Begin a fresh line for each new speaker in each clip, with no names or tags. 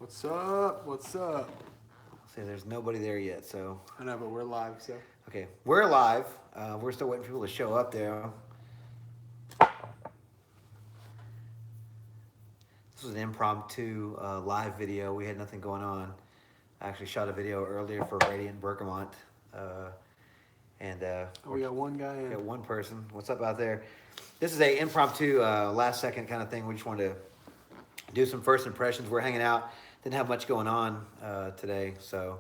What's up? What's up?
See, there's nobody there yet, so.
I know, but we're live, so.
Okay, we're live. We're still waiting for people to show up there. This was an impromptu live video. We had nothing going on. I actually shot a video earlier for Radiant Bergamot. And
We got one guy
we
in.
got one person. What's up out there? This is a impromptu last second kind of thing. We just wanted to do some first impressions. We're hanging out. Didn't have much going on today, so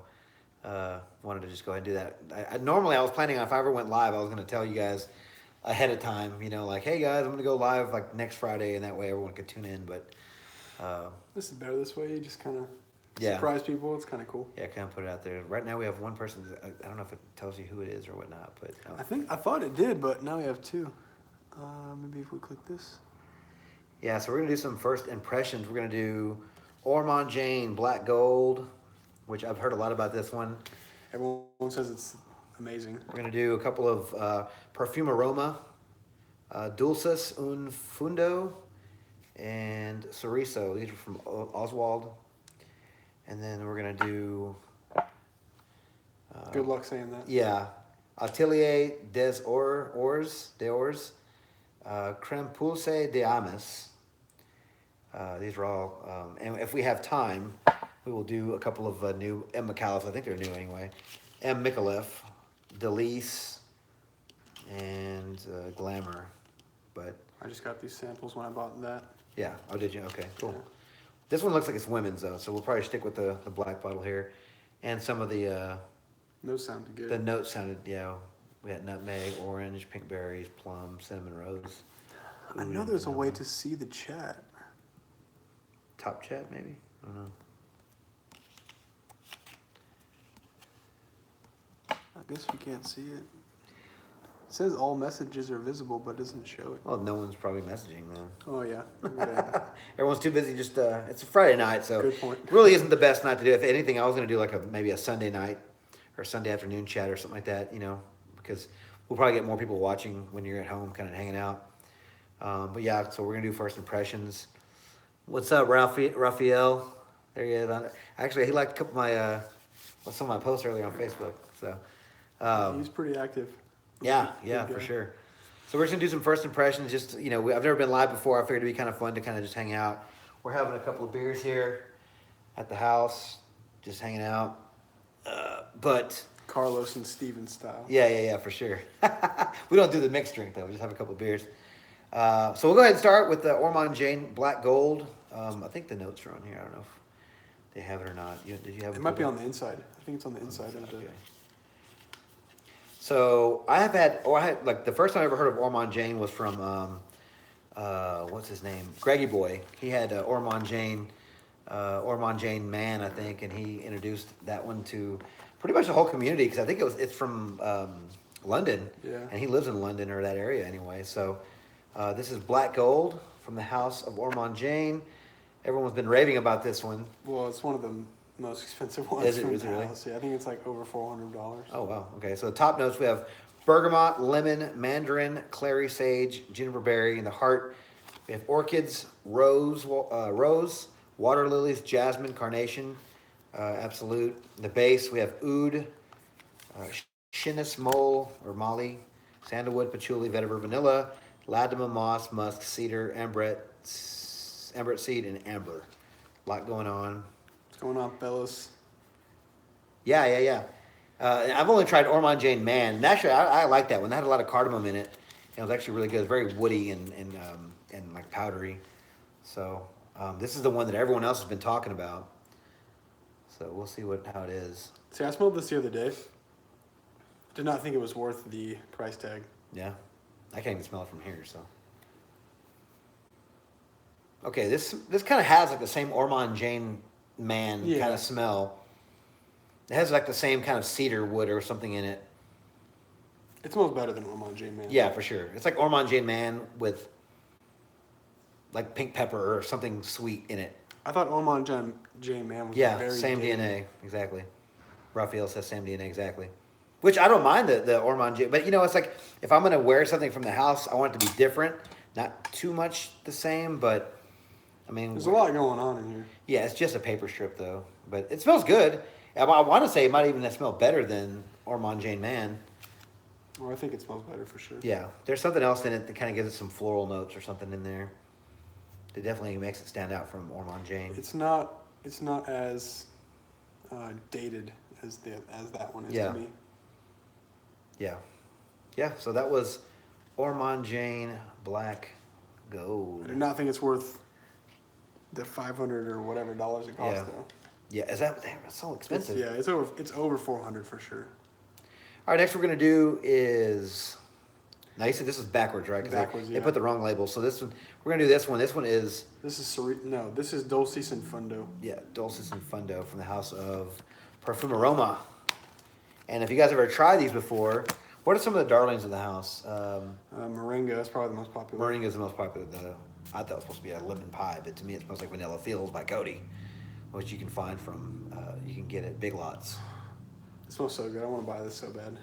wanted to just go ahead and do that. Normally I was planning on, if I ever went live, I was going to tell you guys ahead of time, like, hey guys, I'm going to go live like next Friday, and that way everyone could tune in. But
This is better this way. You just kind of
Yeah.
surprise people. It's kind of cool.
yeah, kind of put it out there. Right now we have one person. I don't know if it tells you who it is or whatnot, but
I thought it did, but now we have two. Maybe if we click this.
yeah. So we're gonna do some first impressions. We're gonna do Ormonde Jain Black Gold, which I've heard a lot about this one.
Everyone says it's amazing.
We're gonna do a couple of Perfume Aroma, Dulces Un Fundo, and Cerezo. These are from Oswald. And then we're gonna do
Good luck saying that.
yeah, Atelier des Ors, Creme Pulse de Ames. These are all, and if we have time, we will do a couple of new M. McAuliffe. I think they're new anyway. M. Micallef, Delice, and Glamour. But
I just got these samples when I bought that.
yeah, oh, did you? Okay, cool.
Yeah.
This one looks like it's women's though, so we'll probably stick with the black bottle here, and some of the
Those sounded good.
the notes sounded, we had nutmeg, orange, pink berries, plum, cinnamon rose.
I know there's a way to see the chat.
Top chat maybe. I don't know.
I guess we can't see it. It says all messages are visible, but it doesn't show it.
Well, no one's probably messaging then.
Oh, yeah. Good.
Everyone's too busy. Just it's a Friday night, so
Good point.
really isn't the best night to do. If anything, I was going to do like maybe a Sunday night or Sunday afternoon chat or something like that. Because we'll probably get more people watching when you're at home, kind of hanging out. But yeah, so we're gonna do first impressions. What's up, Raphael? There he is. Actually, he liked a couple of some of my posts earlier on Facebook. So
He's pretty active.
yeah,
Good
for
guy.
sure. So we're just gonna do some first impressions. Just I've never been live before. I figured it'd be kind of fun to kind of just hang out. We're having a couple of beers here at the house, just hanging out. But
Carlos and Steven style.
yeah, for sure. We don't do the mixed drink though. We just have a couple of beers. So we'll go ahead and start with the Ormonde Jain Black Gold. I think the notes are on here. I don't know if they have it or not. Did you have
It might be on the inside. I think it's on the inside of the.
Okay. So I had like the first time I ever heard of Ormonde Jain was from what's his name, Greggy Boy. He had Ormonde Jain Man, I think, and he introduced that one to pretty much the whole community because I think it's from London,
Yeah.
and he lives in London or that area anyway. So this is Black Gold from the house of Ormonde Jain. Everyone's been raving about this one.
Well, it's one of the most expensive ones
Is it-
from
is it
the
really?
house. Yeah, I think it's like over $400.
Oh wow. Okay. So the top notes we have bergamot, lemon, mandarin, clary sage, juniper berry. In the heart, we have orchids, rose, water lilies, jasmine, carnation, absolute. In the base we have oud, Shinnis mole or molly, sandalwood, patchouli, vetiver, vanilla, ladamum, moss, musk, cedar, ambret seed, and amber. A lot going on.
What's going on, fellas?
Yeah. I've only tried Ormonde Jain Man, and actually I like that one. That had a lot of cardamom in it. It was actually really good. It's very woody and like powdery. So this is the one that everyone else has been talking about. So we'll see how it is.
See, I smelled this the other day. Did not think it was worth the price tag.
Yeah, I can't even smell it from here. So okay, this kind of has like the same Ormonde Jain Man
Yeah.
kind of smell. It has like the same kind of cedar wood or something in it.
It smells better than Ormonde Jain Man.
Yeah, for sure. It's like Ormonde Jain Man with like pink pepper or something sweet in it.
I thought Ormonde Jain Man was
Yeah,
very
same
gamey.
DNA, exactly. Raphael says same DNA, exactly. Which I don't mind the Ormonde Jain, but it's like if I'm gonna wear something from the house, I want it to be different, not too much the same, but I mean,
There's a lot going on in here.
Yeah, it's just a paper strip though, but it smells good. I want to say it might even smell better than Ormonde Jain Man.
Well, I think it smells better for sure.
Yeah, there's something else in it that kind of gives it some floral notes or something in there. It definitely makes it stand out from Ormonde Jain.
It's not as dated as that one is to me.
Yeah. Yeah, so that was Ormonde Jain Black Gold.
I do not think it's worth the $500 or whatever dollars it costs though.
Yeah, that's so expensive.
It's over $400 for sure.
All right, next we're gonna do is. Now you said this is backwards, right? 'Cause
Backwards,
they put the wrong label. So this one, we're gonna do this one. This one is.
This is Dulcis and Fundo.
Yeah, Dulcis and Fundo from the house of Parfum Aroma. And if you guys ever tried these before, what are some of the darlings of the house?
Moringa is probably the most popular.
Moringa is the most popular. I thought it was supposed to be a lemon pie, but to me it smells like Vanilla Fields by Cody, which you can find from, you can get at Big Lots.
It smells so good. I want to buy this so bad.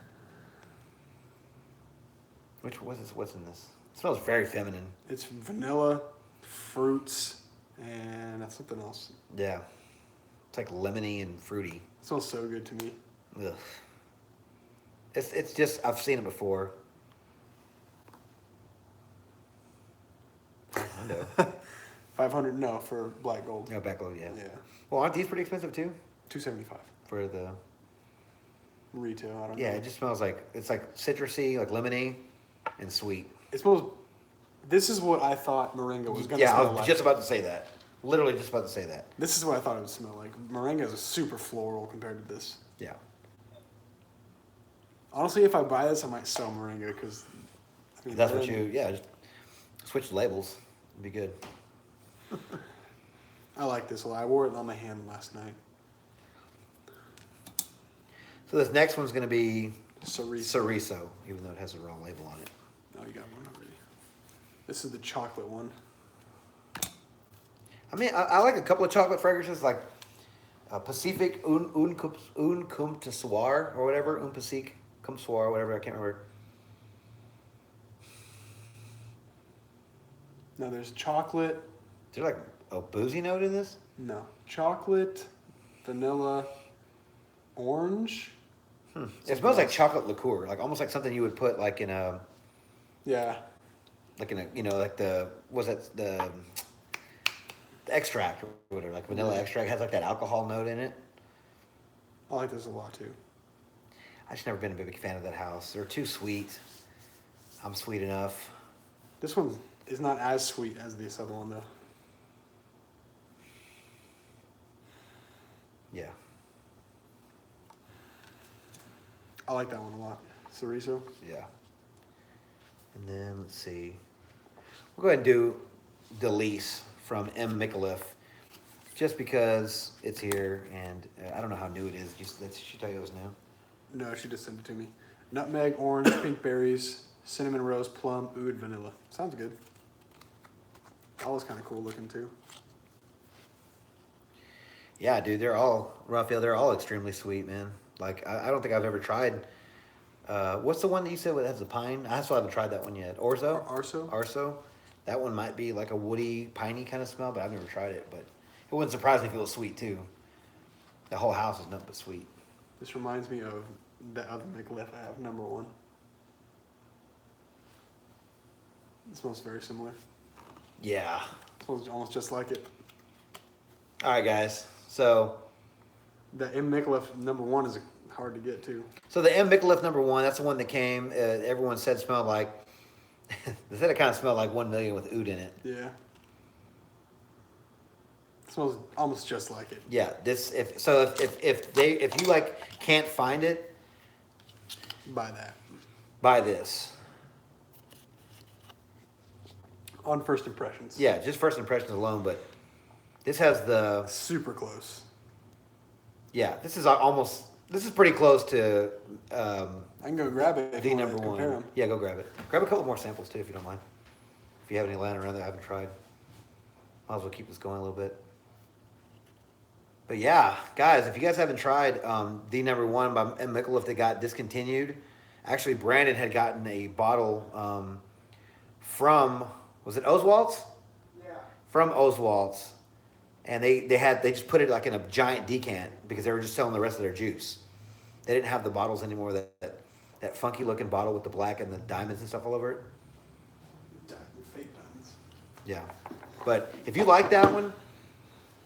What's in this? It smells very feminine.
It's vanilla, fruits, and that's something else.
Yeah. It's like lemony and fruity.
It smells so good to me.
Ugh. It's just, I've seen it before. I know.
500 no for black gold.
No, back load, yeah.
Yeah.
Well, aren't these pretty expensive too?
$275
For the...
retail. I don't know.
Yeah, it just smells like, it's like citrusy, like lemony, and sweet.
It smells. This is what I thought Moringa was gonna
Yeah, I
smell
was
like.
just about to say that. Literally just about to say that.
This is what I thought it would smell like. Moringa is a super floral compared to this.
Yeah.
Honestly, if I buy this, I might sell Moringa because.
That's what you, yeah, just switch the labels. It'd be good.
I like this a lot. I wore it on my hand last night.
So this next one's going to be
Cerezo.
even though it has the wrong label on it.
Oh, you got one already. This is the chocolate one.
I mean, I like a couple of chocolate fragrances, like Pacific Un Cum Soir or whatever, Un Pacific Cum Soir, whatever, I can't remember.
No, there's chocolate.
Is there like a boozy note in this?
No. Chocolate, vanilla, orange.
It smells like chocolate liqueur, like almost like something you would put like in a,
Yeah.
like in a, you know, like the, was that the extract or whatever, like vanilla extract has like that alcohol note in it.
I like this a lot too.
I just never been a big fan of that house. They're too sweet. I'm sweet enough.
This one is not as sweet as this other one though.
Yeah.
I like that one a lot. Cerezo.
Yeah. And then let's see. We'll go ahead and do Delise from M. Micallef, just because it's here and I don't know how new it is. She tell you it was new?
No, she just sent it to me. Nutmeg, orange, pink berries, cinnamon, rose, plum, oud, vanilla. Sounds good. That was kind of cool looking too.
Yeah, dude, Raphael, they're all extremely sweet, man. Like, I don't think I've ever tried. What's the one that you said that has the pine? I still haven't tried that one yet. Orzo? Arso. That one might be like a woody, piney kind of smell, but I've never tried it. But it wouldn't surprise me if it was sweet too. The whole house is nothing but sweet.
This reminds me of the other Micallef I have, number one. It smells very similar.
Yeah.
It smells almost just like it.
All right, guys. So
The M. Micallef number one is hard to get too.
So the M. Micallef number one, that's the one that came. Everyone said smelled like. They said it kind of smelled like 1 million with oud in it.
Yeah. It smells almost just like it.
Yeah. If you like can't find it,
Buy that.
buy this.
On first impressions.
Yeah, just first impressions alone, but this has the.
Super close.
Yeah, this is pretty close to
I can go grab it if
the
you want
number
to compare
one.
them.
Yeah, go grab it. Grab a couple more samples too, if you don't mind. If you have any lying around that I haven't tried, might as well keep this going a little bit. But yeah, guys, if you guys haven't tried the number one by M. Micallef that got discontinued, actually Brandon had gotten a bottle from, was it Oswald's?
Yeah.
from Oswald's, and they just put it like in a giant decant because they were just selling the rest of their juice. They didn't have the bottles anymore. That funky looking bottle with the black and the diamonds and stuff all over it.
Fake diamonds.
Yeah, but if you like that one,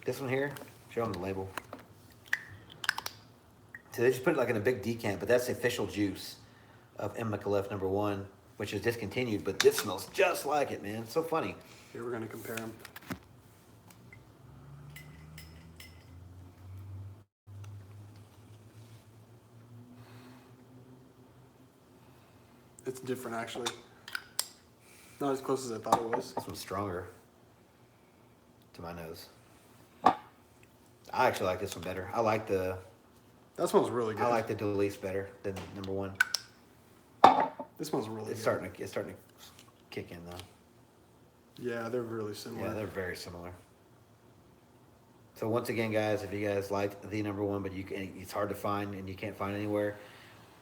this one here, show them the label. So they just put it like in a big decant, but that's the official juice of M. McAuliffe #1, which is discontinued, but this smells just like it, man. It's so funny.
Here we're gonna compare them. It's different, actually. Not as close as I thought it was.
This one's stronger to my nose. I actually like this one better.
That smells really good.
I like the Delise better than #1.
This smells really good.
It's starting to kick in though.
Yeah, they're really similar.
Yeah, they're very similar. So once again, guys, if you guys like the #1, but it's hard to find and you can't find anywhere,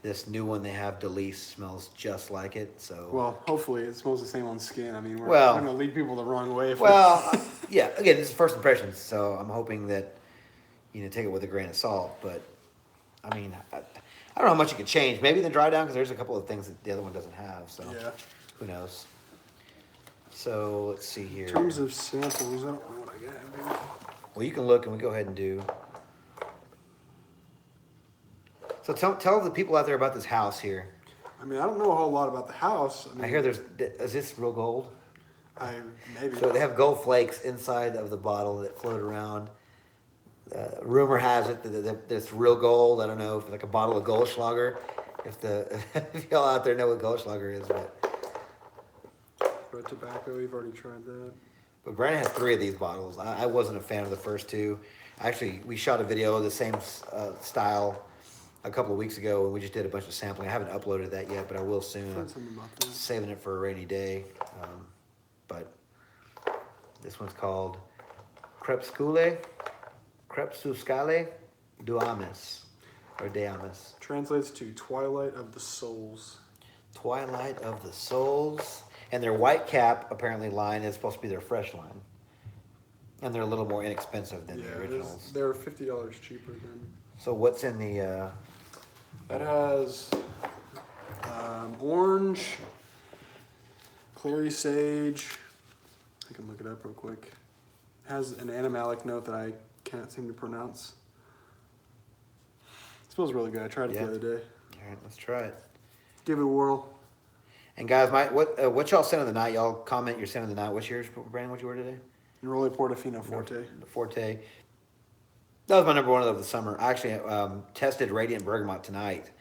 this new one they have, Delise, smells just like it. So
well, hopefully it smells the same on skin. I mean, we're going to lead people the wrong way.
Yeah. Again, this is first impressions, so I'm hoping that take it with a grain of salt. But I mean, I don't know how much it could change. Maybe the dry down because there's a couple of things that the other one doesn't have. So
yeah,
who knows? So let's see here.
In terms of samples, I don't know what I got. Maybe.
Well, you can look and we go ahead and do. So tell the people out there about this house here.
I mean, I don't know a whole lot about the house.
I hear is this real gold?
Maybe.
So they have gold flakes inside of the bottle that float around. Rumor has it that it's real gold. I don't know if like a bottle of Goldschlager. If y'all out there know what Goldschlager is, but
Red tobacco, we've already tried that.
But Brandon has 3 of these bottles. I wasn't a fan of the first 2. Actually, we shot a video of the same style a couple of weeks ago, and we just did a bunch of sampling. I haven't uploaded that yet, but I will soon. I'm saving it for a rainy day. But this one's called Crepuscule du Amis, or De Amis.
Translates to Twilight of the Souls.
Twilight of the Souls. And their white cap, apparently, line is supposed to be their fresh line. And they're a little more inexpensive than the originals.
They're $50 cheaper than.
So what's in the...
That has orange, clary sage. I can look it up real quick. It has an animalic note that I can't seem to pronounce. It smells really good. I tried it the other day.
All right, let's try it.
Give it a whirl.
And guys, what y'all scent of the night? Y'all comment your scent of the night. What's yours, Brandon? What you were today?
Neroli Portofino Forte.
The Forte. That was my #1 of the summer. I actually tested Radiant Bergamot tonight.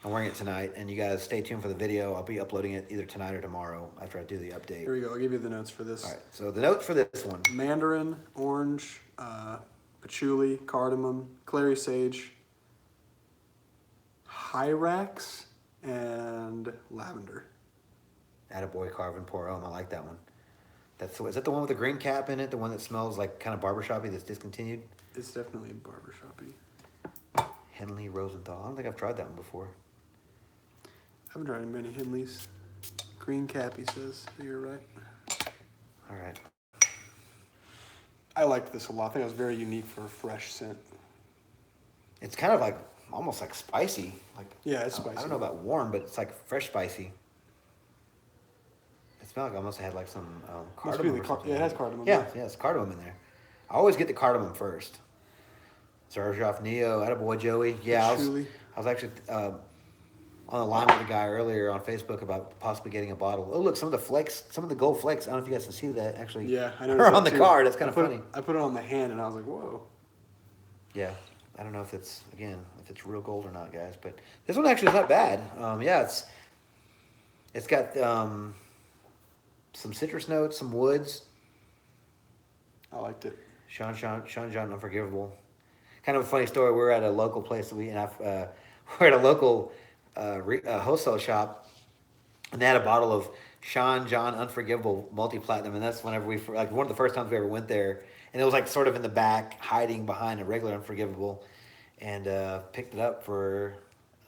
I'm wearing it tonight, and you guys stay tuned for the video. I'll be uploading it either tonight or tomorrow after I do the update.
Here we go. I'll give you the notes for this.
All right. So the notes for this one:
mandarin, orange, patchouli, cardamom, clary sage, hyrax, and lavender.
Attaboy Carvin Pour Homme. I like that one. Is that the one with the green cap in it? The one that smells like kind of barbershoppy that's discontinued?
It's definitely barbershoppy.
Henley Rosenthal. I don't think I've tried that one before.
I haven't tried many Henleys. Green cap, he says. You're right.
All right.
I liked this a lot. I think it was very unique for a fresh scent.
It's kind of like almost like spicy.
Yeah, it's spicy.
I don't know about warm, but it's like fresh spicy. It smells like I almost had like some cardamom.
Yeah, it has cardamom.
Yeah, it's cardamom in there. I always get the cardamom first. Zarjov Neo, attaboy Joey. Yeah, I was actually on the line with the guy earlier on Facebook about possibly getting a bottle. Oh, look, some of the gold flakes. I don't know if you guys can see that actually.
Yeah, I
know. On the card, it's kind of funny.
I put it on the hand and I was like, whoa.
Yeah, I don't know if it's real gold or not, guys, but this one actually is not bad. It's got some citrus notes, some woods.
I liked it.
Sean John Unforgivable. Kind of a funny story. We're at a local place we're at a local wholesale shop, and they had a bottle of Sean John Unforgivable multi-platinum, and that's whenever one of the first times we ever went there, and it was like sort of in the back, hiding behind a regular Unforgivable, and picked it up for.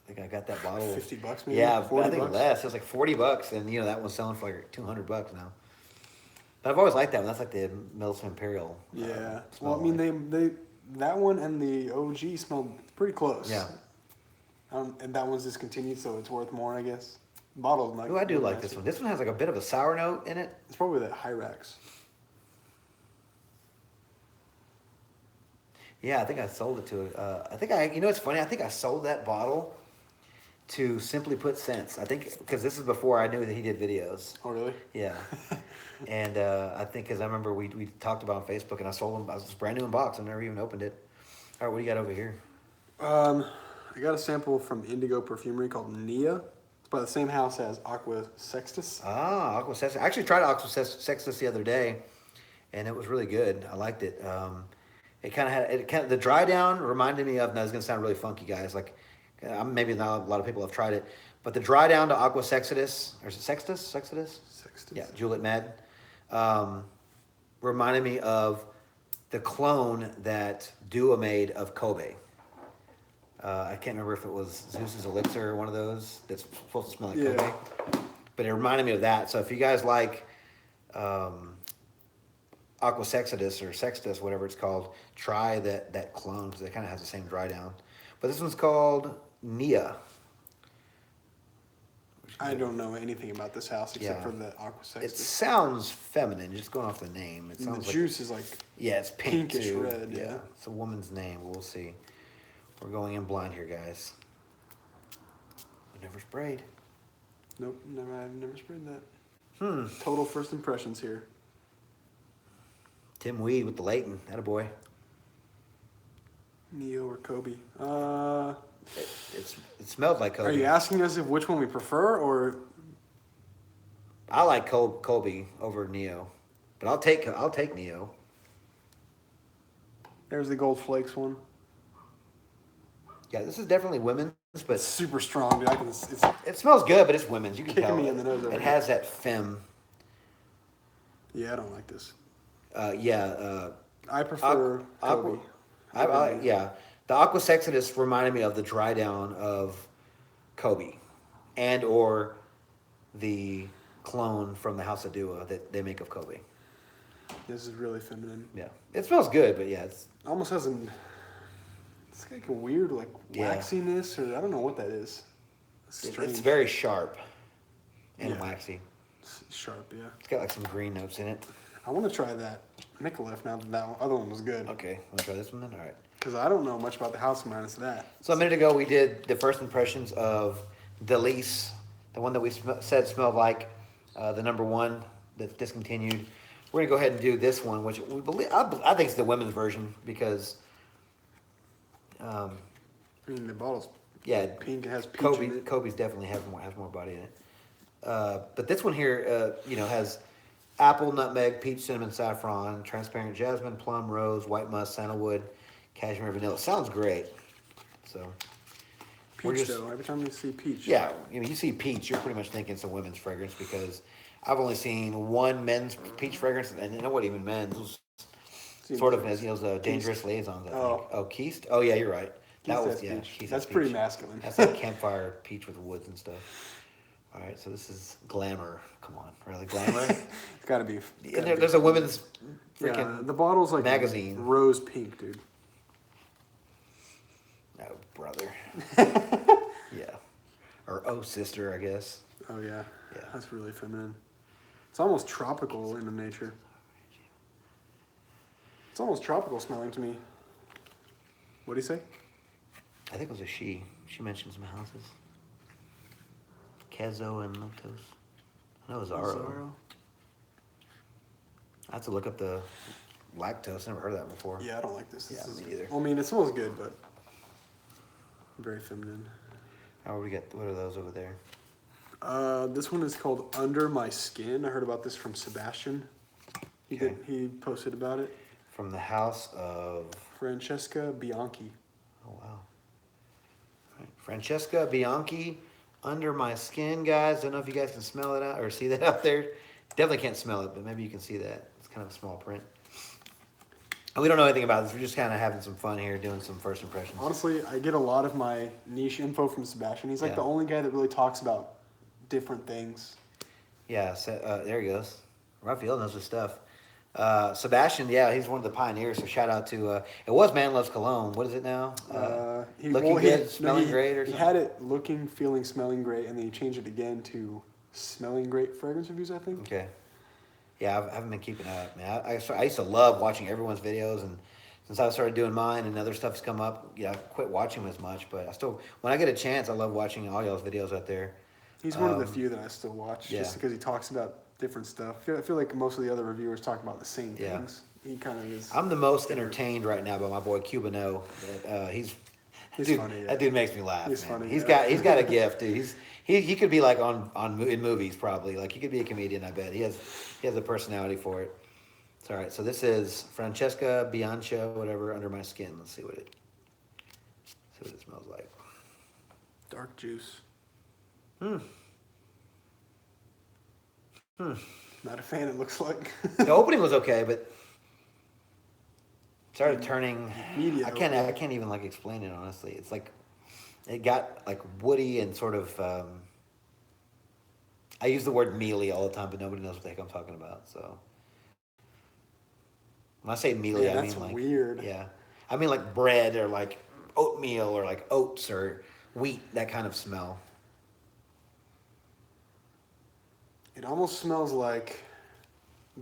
I think I got that bottle.
$50 maybe.
Yeah,
$40.
I think less. It was like $40, and that one's selling for like $200 now. But I've always liked that one. That's like the Milton Imperial.
Yeah.
smell
Well, I mean,
like.
they that one and the OG smelled pretty close.
Yeah.
And that one's discontinued, so it's worth more, I guess. Bottle's like.
Ooh, I do
really
like
nice.
this one. This one has like a bit of a sour note in it.
It's probably that Hyrax.
Yeah, I think I sold it to. You know, it's funny. I think I sold that bottle to Simply Put Scents. I think because this is before I knew that he did videos.
Oh, really?
Yeah. And I think because I remember we talked about on Facebook, and I sold them. I was brand new in box. I never even opened it. All right, what do you got over here?
I got a sample from Indigo Perfumery called Nia. It's by the same house as Aqua Sextus.
Ah, Aqua Sextus. I actually tried Aqua Sextus the other day, and it was really good. I liked it. The dry down reminded me of. Now it's gonna sound really funky, guys. Like maybe not a lot of people have tried it, but the dry down to Aqua Sextus, or is it Sextus? Sextus? Yeah, Juliet Mad. Reminded me of the clone that Dua made of Kobe. I can't remember if it was Zeus's Elixir or one of those that's supposed to smell like Kobe. But it reminded me of that. So if you guys like Aqua Sextus or Sextus, whatever it's called, try that clone because it kind of has the same dry down. But this one's called Nia.
I don't know anything about this house except
Yeah.
for the Aqua
It
Sextus.
sounds feminine, just going off the name. It
And
sounds
the juice is like
yeah, it's pink
pinkish
too.
red, yeah.
It's a woman's name. We'll see. We're going in blind here, guys. We never sprayed.
nope, I've never sprayed that.
Hmm.
Total first impressions here.
Tim Weed with the Leighton. Attaboy.
Neo or Kobe.
It smelled like Kobe.
Are you asking us if which one we prefer, or
I like Kobe over Neo, but I'll take Neo.
there's the Gold Flakes one?
Yeah, this is definitely women's, but
It's super strong, dude. It's
it smells good. But it's women's. You can
Kicking
tell.
me in the nose over
It
here.
has that femme.
yeah, I don't like this.
Yeah.
I prefer
Aqua-
Kobe.
Yeah, the Aqua Sextus reminded me of the dry down of Kobe, and or the clone from the House of Dua that they make of Kobe.
This is really feminine.
Yeah, it smells good, but yeah, it's
Almost has it's like a weird like
Yeah.
waxiness, or I don't know what that is.
it's very sharp and
Yeah.
waxy.
It's sharp, yeah.
It's got like some green notes in it.
I want to try that Micallef now that other one was good.
Okay, want to try this one then? All right.
Because I don't know much about the house minus that.
So a minute ago we did the first impressions of Delise, the one that we said smelled like the number one that's discontinued. We're gonna go ahead and do this one, which we believe I think it's the women's version because,
I mean, the bottle's
yeah,
pink. It has peach in it.
Kobe's definitely has more body in it. But this one here, has apple, nutmeg, peach, cinnamon, saffron, transparent jasmine, plum, rose, white musk, sandalwood, cashmere, vanilla. Sounds great. So
Peach, though. Every time you see peach.
yeah, you see peach, you're pretty much thinking it's a women's fragrance because I've only seen one men's peach fragrance, and it wasn't even men's. It was
Seems
sort of
like
as those dangerous liaisons. I think.
Oh.
Oh, Keist. Oh yeah, you're right. That
Keith
was
has
yeah.
peach.
Keist
That's
has
pretty
peach.
masculine.
That's like campfire peach with woods and stuff. All right, so this is glamour. Come on, really glamour.
It's got to be.
And there's a women's freaking
Yeah, the bottle's like
magazine.
rose pink, dude.
Oh, brother. Yeah. Or oh, sister, I guess.
Oh yeah.
Yeah.
That's really feminine. It's almost tropical in the nature. It's almost tropical smelling to me. What do you say?
I think it was a she. She mentioned some houses. Kezo and Lactose. I know it was Zaro. I have to look up the lactose. Never heard of that before.
Yeah, I don't like this.
Yeah,
This is-
me neither.
I mean, it smells good, but very feminine.
How we get? What are those over there?
This one is called Under My Skin. I heard about this from Sebastian.
Okay.
He posted about it.
From the house of.
Francesca Bianchi.
Oh wow. All right. Francesca Bianchi, Under My Skin, guys. Don't know if you guys can smell it out or see that out there. Definitely can't smell it, but maybe you can see that. It's kind of a small print. And we don't know anything about this. We're just kind of having some fun here, doing some first impressions.
Honestly, I get a lot of my niche info from Sebastian. He's like
Yeah.
the only guy that really talks about different things.
Yeah, so, there he goes. Raphael knows his stuff. Sebastian, yeah, he's one of the pioneers. So shout out to it was Man Loves Cologne. What is it now? Looking good, smelling great, or
he
something.
had it looking, feeling, smelling great, and then he changed it again to smelling great fragrance reviews, I think.
Okay. Yeah, I haven't been keeping up, man. I used to love watching everyone's videos, and since I started doing mine and other stuff's come up, yeah, I quit watching them as much. But I still, when I get a chance, I love watching all y'all's videos out there.
He's one of the few that I still watch,
yeah.
just because he talks about different stuff. I feel like most of the other reviewers talk about the same
Yeah.
things. He kind of is.
I'm the most entertained right now by my boy Cubano. He's dude,
funny. Yeah.
That dude makes me laugh.
He's
man.
funny.
He's
Yeah.
got a gift, dude. He could be like in movies probably. Like he could be a comedian. I bet he has a personality for it. It's all right. So this is Francesca Bianca, whatever, Under My Skin. Let's see what it smells like.
Dark juice. Not a fan, it looks like.
The opening was okay, but started turning.
Media.
I can't even like explain it honestly. It's like it got like woody and sort of. I use the word mealy all the time, but nobody knows what the heck I'm talking about. So when I say mealy, I mean like
weird.
Yeah, I mean like bread or like oatmeal or like oats or wheat. That kind of smell.
It almost smells like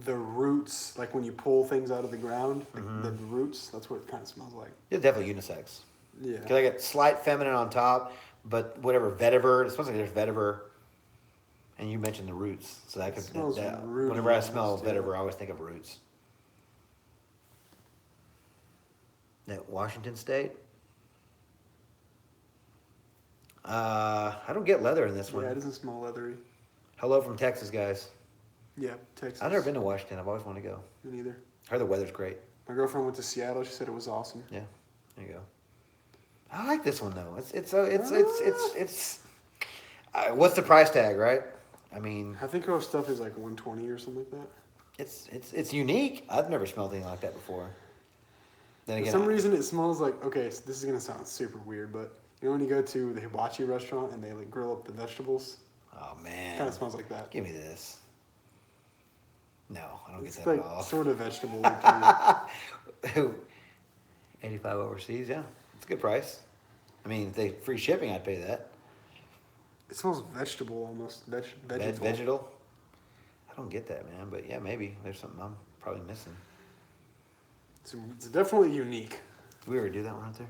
the roots, like when you pull things out of the ground, like the roots. That's what it kind of smells like.
It's definitely unisex.
Yeah.
Because I get slight feminine on top, but whatever vetiver. It smells like there's vetiver. And you mentioned the roots, so that could. Whenever I smell vetiver, I always think of roots. That Washington State. I don't get leather in this one.
Yeah, it doesn't smell leathery.
Hello from Texas, guys.
Yeah, Texas.
I've never been to Washington. I've always wanted to go.
Me neither.
I heard the weather's great.
My girlfriend went to Seattle. She said it was awesome.
Yeah, there you go. I like this one though. It's. What's the price tag, right? I mean,
I think our stuff is like $120 or something like that.
It's unique. I've never smelled anything like that before. Then again,
For some reason, it smells like, okay, so this is gonna sound super weird, but you know when you go to the hibachi restaurant and they like grill up the vegetables?
Oh man,
Kind of smells like that.
Give me this. No, I don't
It's
get that
like
at all.
sort of vegetable.
85 overseas, yeah, it's a good price. I mean, if they free shipping, I'd pay that.
It smells vegetable almost. Vegetable.
Vegetal. I don't get that, man. But yeah, maybe there's something I'm probably missing.
It's definitely unique.
Did we ever do that one right there?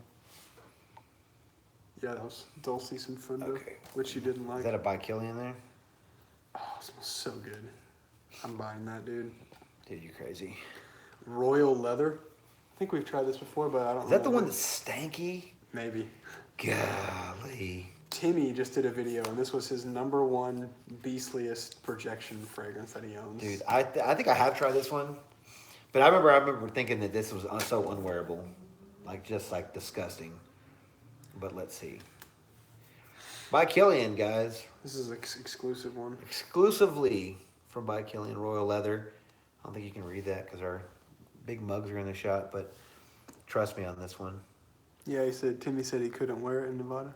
Yeah, that was Dulce and Fundo,
Okay.
which you didn't like.
Is that a Bikillian there?
Oh, it smells so good. I'm buying that, dude.
Dude, you crazy.
Royal leather. I think we've tried this before, but I don't know.
Is that the one that's stanky?
Maybe.
Golly.
Timmy just did a video, and this was his #1 beastliest projection fragrance that he owns.
Dude, I think I have tried this one, but I remember thinking that this was so unwearable, like just like disgusting. But let's see. By Killian, guys,
This is an exclusive one.
exclusively from By Killian Royal Leather. I don't think you can read that because our big mugs are in the shot, but trust me on this one.
Yeah, Timmy said he couldn't wear it in Nevada.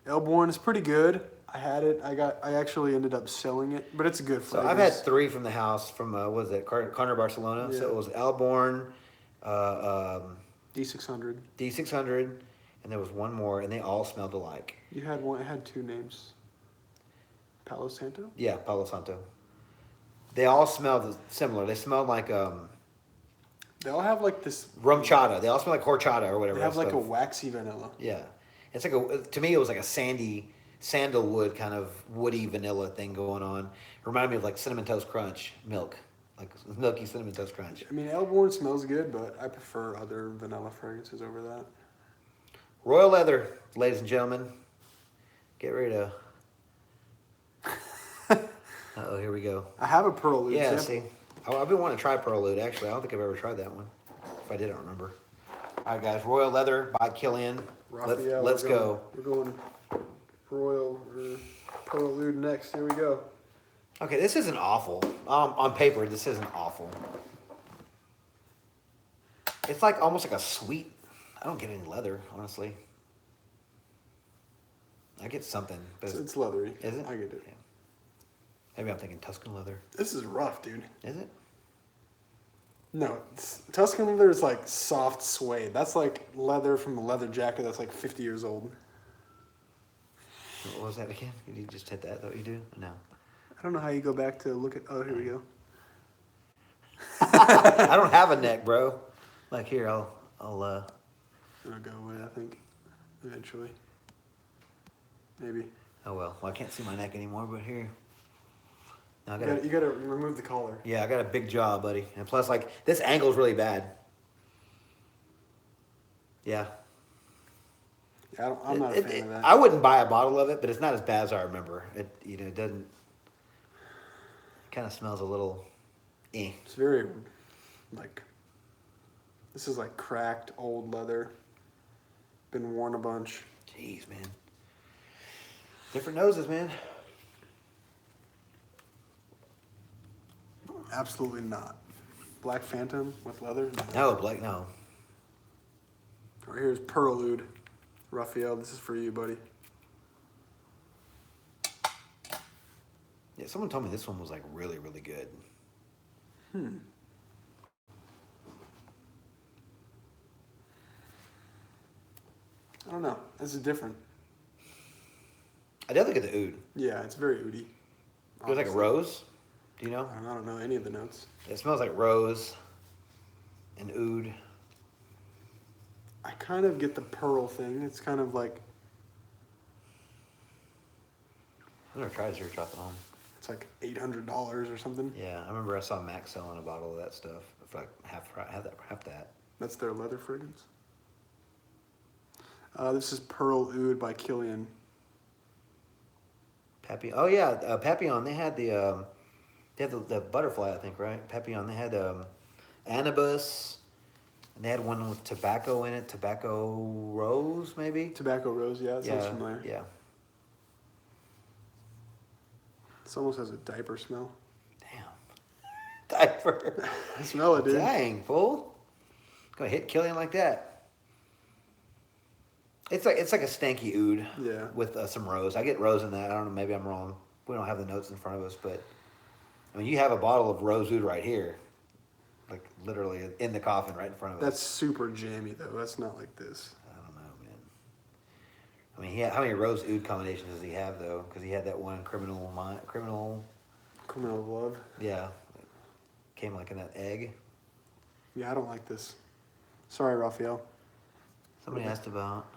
Elborn is pretty good. I had it. I actually ended up selling it, but it's a good
So
fragrance.
I've had 3 from the house from what is it, Carner Barcelona.
Yeah.
So it was Alborn,
D600.
D600, and there was one more, and they all smelled alike.
You had one. It had 2 names. Palo Santo.
Yeah, Palo Santo. They all smelled similar. They smelled like
They all have like this.
rum chata. They all smell like horchata or whatever.
They have
it's
like a
called.
waxy vanilla.
Yeah, it's like to me it was like a sandy sandalwood kind of woody vanilla thing going on. It reminded me of like Cinnamon Toast Crunch milk, like milky Cinnamon Toast Crunch.
I mean, Elborn smells good, but I prefer other vanilla fragrances over that.
Royal Leather, ladies and gentlemen. Get ready to. Uh-oh, here we go.
I have a Pearl Oud
Yeah,
sample.
see, I've been wanting to try Pearl Oud, actually. I don't think I've ever tried that one. If I did, I don't remember. All right, guys, Royal Leather by Killian.
Raphael,
Let's go.
We're going Royal or Pearl Oud next. Here we go.
Okay, this isn't awful. On paper, this isn't awful. It's like almost like a sweet. I don't get any leather, honestly. I get something. But
It's leathery.
is it?
I get it.
Yeah. Maybe I'm thinking Tuscan leather.
This is rough, dude.
Is it?
No, Tuscan leather is like soft suede. That's like leather from a leather jacket that's like 50 years old.
What was that again? Did you just hit that? Is that what you do? No.
I don't know how you go back to look at. Oh, here we go.
I don't have a neck, bro. Like here, I'll
It'll go away, I think, eventually. Maybe.
Oh well, I can't see my neck anymore. But here, now
You gotta remove the collar.
Yeah, I got a big jaw, buddy, and plus, like this angle's really bad. Yeah.
Yeah, I'm not a fan of that.
I wouldn't buy a bottle of it, but it's not as bad as I remember. It doesn't. It kind of smells a little.
It's very, like. This is like cracked old leather. Been worn a bunch.
Jeez, man. Different noses, man.
Absolutely not. Black Phantom with leather?
No, Blake, no.
Right here's Pearl Oud. Raphael, this is for you, buddy.
Yeah, someone told me this one was like really, really good.
I don't know. This is different.
I did look at the oud.
Yeah, it's very oudy.
It was like a rose. Do you know?
I don't know any of the notes.
It smells like rose and oud.
I kind of get the pearl thing. It's kind of like,
I've never tried zero chocolate home.
it's like $800 or something.
Yeah, I remember I saw Max selling a bottle of that stuff for like half that.
That's their leather fragrance. This is Pearl Oud by Killian.
Papillon. Oh yeah, Papillon. They had the butterfly, I think, right? Papillon. They had Anubis, and they had one with tobacco in it. Tobacco rose, maybe.
Tobacco Rose, yeah, that sounds familiar.
Yeah.
This almost has a diaper smell.
Damn. Diaper.
I smell it, dude.
Dang, fool. Gonna hit Killian like that. It's like a stanky oud.
Yeah.
With some rose. I get rose in that. I don't know. Maybe I'm wrong. We don't have the notes in front of us, but I mean, you have a bottle of rose oud right here, like literally in the coffin right in front of us.
That's super jammy though. That's not like this.
I don't know, man. I mean, how many rose oud combinations does he have though? Because he had that one criminal.
Criminal Love.
Yeah, came like in that egg.
Yeah, I don't like this. Sorry, Raphael.
Somebody asked about.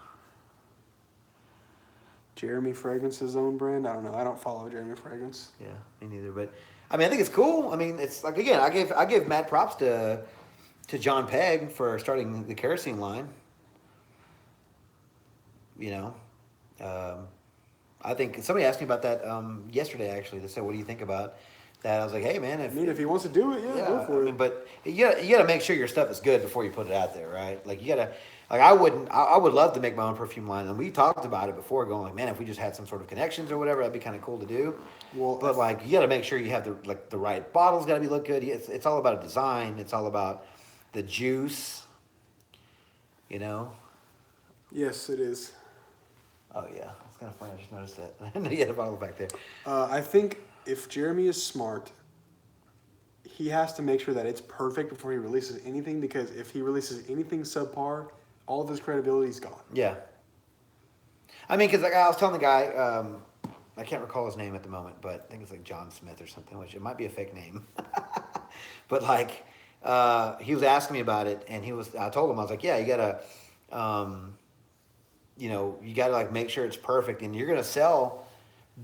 Jeremy Fragrance's own brand. I don't know. I don't follow Jeremy Fragrance.
Yeah, me neither. But I mean, I think it's cool. I mean, it's like again, I give mad props to John Pegg for starting the kerosene line. You know, I think somebody asked me about that yesterday. Actually, they said, "What do you think about that?" I was like, "Hey, man,
if he wants to do it, yeah, go for it."
I mean, but you gotta make sure your stuff is good before you put it out there, right? Like you gotta. Like I would love to make my own perfume line, and we talked about it before, going like, man, if we just had some sort of connections or whatever, that'd be kind of cool to do.
Well,
but like you got to make sure you have the right bottles. Got to be look good. It's all about design. It's all about the juice. You know.
Yes, it is.
Oh yeah, it's kind of funny. I just noticed that. I know you had a bottle back there.
I think if Jeremy is smart, he has to make sure that it's perfect before he releases anything, because if he releases anything subpar, all of his credibility is gone.
Yeah. I mean, because like I was telling the guy, I can't recall his name at the moment, but I think it's like John Smith or something, which it might be a fake name. But like, he was asking me about it, and I told him, I was like, yeah, you gotta, you gotta like make sure it's perfect, and you're gonna sell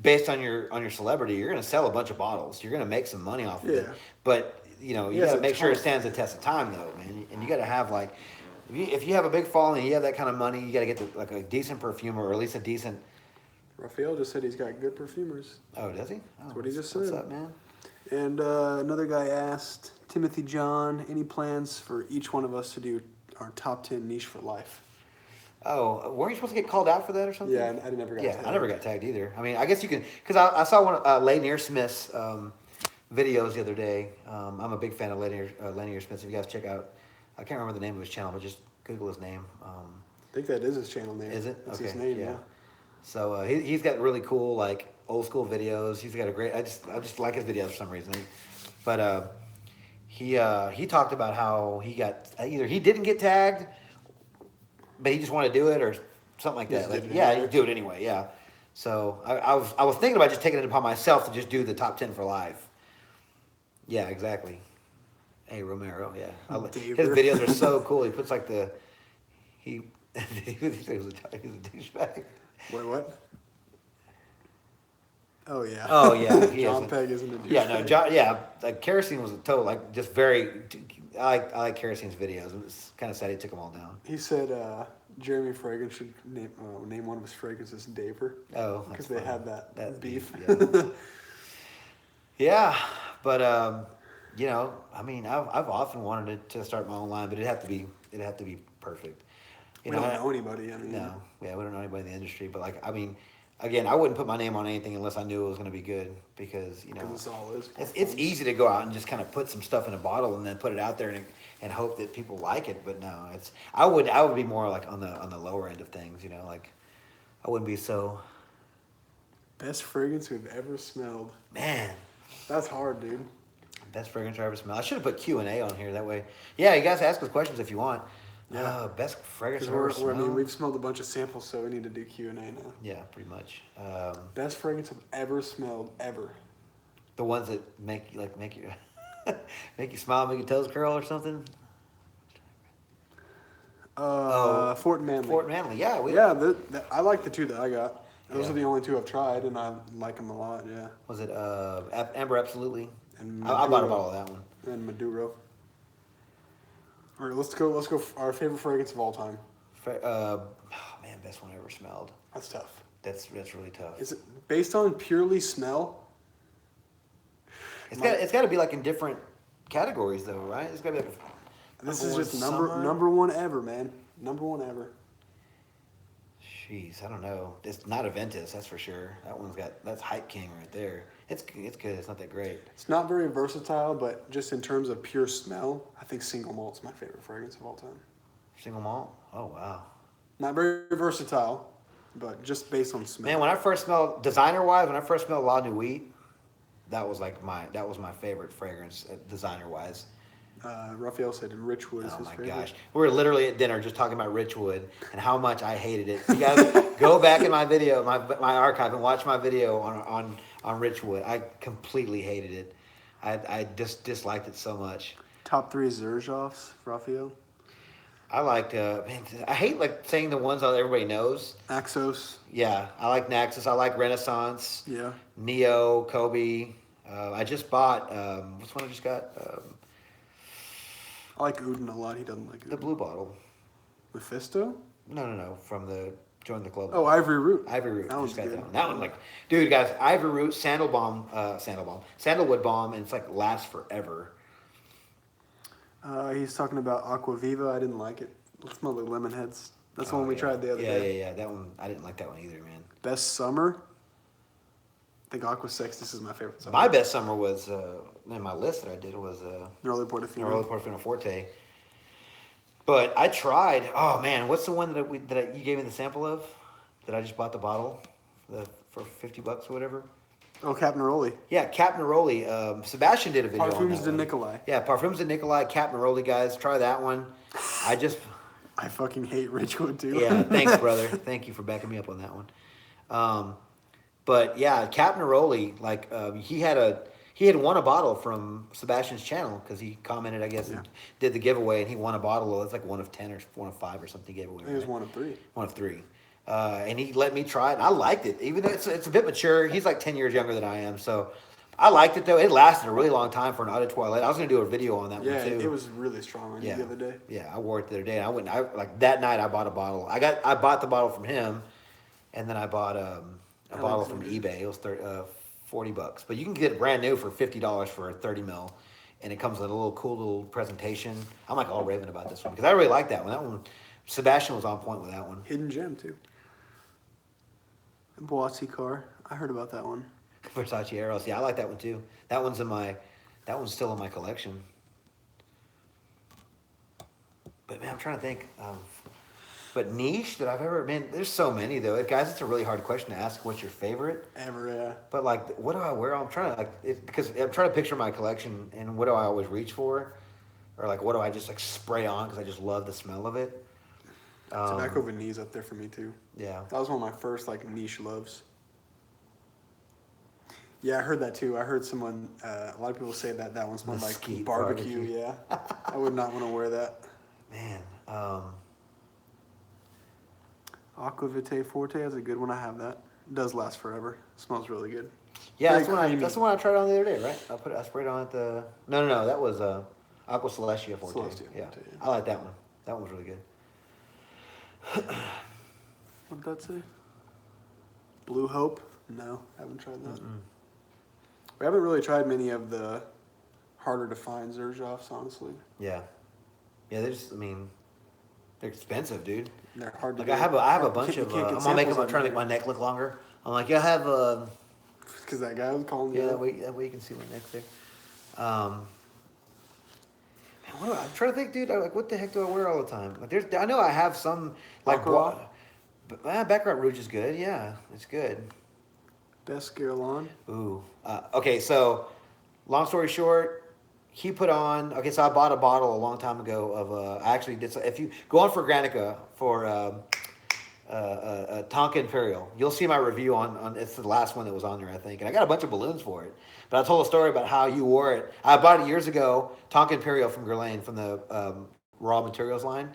based on your celebrity. You're gonna sell a bunch of bottles. You're gonna make some money off of it, but you gotta make sure it stands the test of time, though, man. And you gotta have like. If you have a big following, you have that kind of money, you got to get like a decent perfumer, or at least a decent.
Raphael just said he's got good perfumers.
Oh, does he? Oh,
That's what he just said.
What's up, man?
And another guy asked, Timothy John, any plans for each one of us to do our top 10 niche for life?
Oh, weren't you supposed to get called out for that or something?
Yeah, I never got tagged.
I never got tagged either. I mean, I guess you can, because I saw one of Lanier Smith's videos the other day. I'm a big fan of Lanier Smith. If you guys check out, I can't remember the name of his channel, but just Google his name.
I think that is his channel name.
Is it?
That's
okay.
his name, yeah.
So he's got really cool like old school videos. He's got a great. I just like his videos for some reason. But he talked about how he got either he didn't get tagged, but he just wanted to do it or something like that. Like he do it anyway. Yeah. So I was thinking about just taking it upon myself to just do the top 10 for life. Yeah, exactly. Hey Romero, yeah. His videos are so cool. He puts like he was a douchebag.
Wait, what? Oh yeah.
Oh yeah.
John Pegg isn't a douchebag.
Yeah, no, John. Yeah, like Kerosene was a total like just very. I like Kerosene's videos. It's kind of sad he took them all down.
He said Jeremy Fragrance should name one of his fragrances Daver.
Oh,
because they had that beef.
Yeah, yeah, but I mean, I've often wanted to start my own line, but it'd have to be perfect.
We don't know anybody. I mean,
no, yeah, we don't know anybody in the industry. But like, I mean, again, I wouldn't put my name on anything unless I knew it was going to be good because
it's all
it's easy to go out and just kind of put some stuff in a bottle and then put it out there and hope that people like it. But no, I would be more like on the lower end of things. Like I wouldn't be so.
Best fragrance we've ever smelled.
Man,
that's hard, dude.
Best fragrance I ever smelled. I should have put Q&A on here that way. Yeah, you guys ask us questions if you want.
Yeah.
Best fragrance I've ever smelled.
I mean, we've smelled a bunch of samples, so we need to do Q&A now.
Yeah, pretty much.
Best fragrance I've ever smelled, ever.
The ones that make you make you smile, make your toes curl or something.
Fort Manley.
Fort Manley, yeah.
I like the two that I got. Those are the only two I've tried, and I like them a lot. Yeah.
Was it Amber Absolutely?
And
I bought a bottle of that one.
And Maduro. All right, let's go. Our favorite fragrance of all time.
Best one I ever smelled.
That's tough.
That's really tough.
Is it based on purely smell?
It's got to be like in different categories though, right? It's got to be like.
This is just number one ever, man. Number one ever.
Jeez, I don't know. It's not Aventus, that's for sure. That's Hype King right there. It's good. It's not that great.
It's not very versatile, but just in terms of pure smell, I think Single Malt's my favorite fragrance of all time.
Single Malt? Oh wow.
Not very versatile, but just based on smell.
Man, when I first smelled designer-wise, La Nuit, that was my favorite fragrance designer-wise.
Raphael said Richwood is his favorite. Oh my gosh.
We were literally at dinner just talking about Richwood and how much I hated it. You guys go back in my video, my archive and watch my video on Richwood. I completely hated it. I just disliked it so much.
Top 3 Xerjoffs, Raphael?
I liked, I hate like saying the ones that everybody knows.
Naxos.
Yeah, I like Naxos. I like Renaissance.
Yeah.
Neo, Kobe. I just bought, what's one I just got?
I like Uden a lot. He doesn't like Uden.
The blue bottle.
Mephisto?
No. From the Join the Club.
Oh, Ivory Root.
Ivory Root.
That one's good.
That one, like, dude, guys, Ivory Root, Sandalwood Balm, and it's like lasts forever.
He's talking about Aquaviva. I didn't like it. It smelled like lemon heads. That's the one we tried the other day.
Yeah. That one, I didn't like that one either, man.
Best summer? I think Aqua Sextus is my favorite summer.
My best summer was, in my list that I did was
Neroli Portofino
Forte. But I tried, oh man, what's the one that you gave me the sample of? That I just bought the bottle for $50 or whatever?
Oh, Cap Neroli.
Yeah, Cap Neroli. Sebastian did a video
Parfums
on that
de
one.
Nicolai.
Yeah, Parfums de Nicolai, Cap Neroli, guys. Try that one.
I fucking hate Richwood too.
Yeah, thanks, brother. Thank you for backing me up on that one. But yeah, Cap Neroli, like he had won a bottle from Sebastian's channel because he commented, I guess, and did the giveaway, and he won a bottle. It's like 1 of 10 or 1 of 5 or something. He gave away.
It was 1 of 3.
1 of 3. And he let me try it. And I liked it, even though it's a bit mature. He's like 10 years younger than I am, so I liked it though. It lasted a really long time for an eau de toilette. I was gonna do a video on that one too.
Yeah, it was really strong on you the other day.
Yeah, I wore it the other day. And like that night I bought a bottle. I bought the bottle from him, and then I bought a bottle from eBay. It was $40, but you can get it brand new for $50 for a 30 ml, and it comes with a little cool little presentation. I'm like all raving about this one because I really like that one. That one, Sebastian was on point with that one.
Hidden gem too. Boatsi car. I heard about that one.
Versace Eros. Yeah, I like that one too. That one's still in my collection. But man, I'm trying to think of But niche that I've ever, man, there's so many though. Guys, it's a really hard question to ask. What's your favorite?
Ever, yeah.
But like, what do I wear? I'm trying to because I'm trying to picture my collection and what do I always reach for, or like what do I just like spray on because I just love the smell of it.
Tobacco Vanille's up there for me too.
Yeah.
That was one of my first like niche loves. Yeah, I heard that too. I heard someone, a lot of people say that that one smelled like
Mesquite
barbecue.
barbecue.
Yeah, I would not want to wear that.
Man,
Aqua Vitae Forte is a good one. I have that. It does last forever. It smells really good.
yeah,
Very
that's the one I tried on the other day, right? I sprayed on it the no, that was Aqua Celestia Forte.
Celestia
Yeah.
Forte, yeah.
I like that one. That one was really good.
What did that say? Blue Hope? No, haven't tried that. We haven't really tried many of the harder to find Xerjoffs, honestly.
Yeah, yeah. I mean, they're expensive, dude.
They're hard to
Like
get.
I have a bunch
You
of.
can't get
I'm
samples
trying to make my neck look longer. I'm like, yeah, I have.
Because that guy was calling
Yeah,
you.
that way you can see my neck there. Man, I'm trying to think, dude. Like, what the heck do I wear all the time? Like, I know I have some like.
Baccarat?
Baccarat Rouge is good. Yeah, it's good.
Best Guerlain.
Ooh. Okay, so long story short, he put on. Okay, so I bought a bottle a long time ago of. I actually did. If you go on for Granica for Tonka Imperial, you'll see my review on. It's the last one that was on there, I think, and I got a bunch of balloons for it. But I told a story about how you wore it. I bought it years ago, Tonka Imperial from Guerlain from the raw materials line.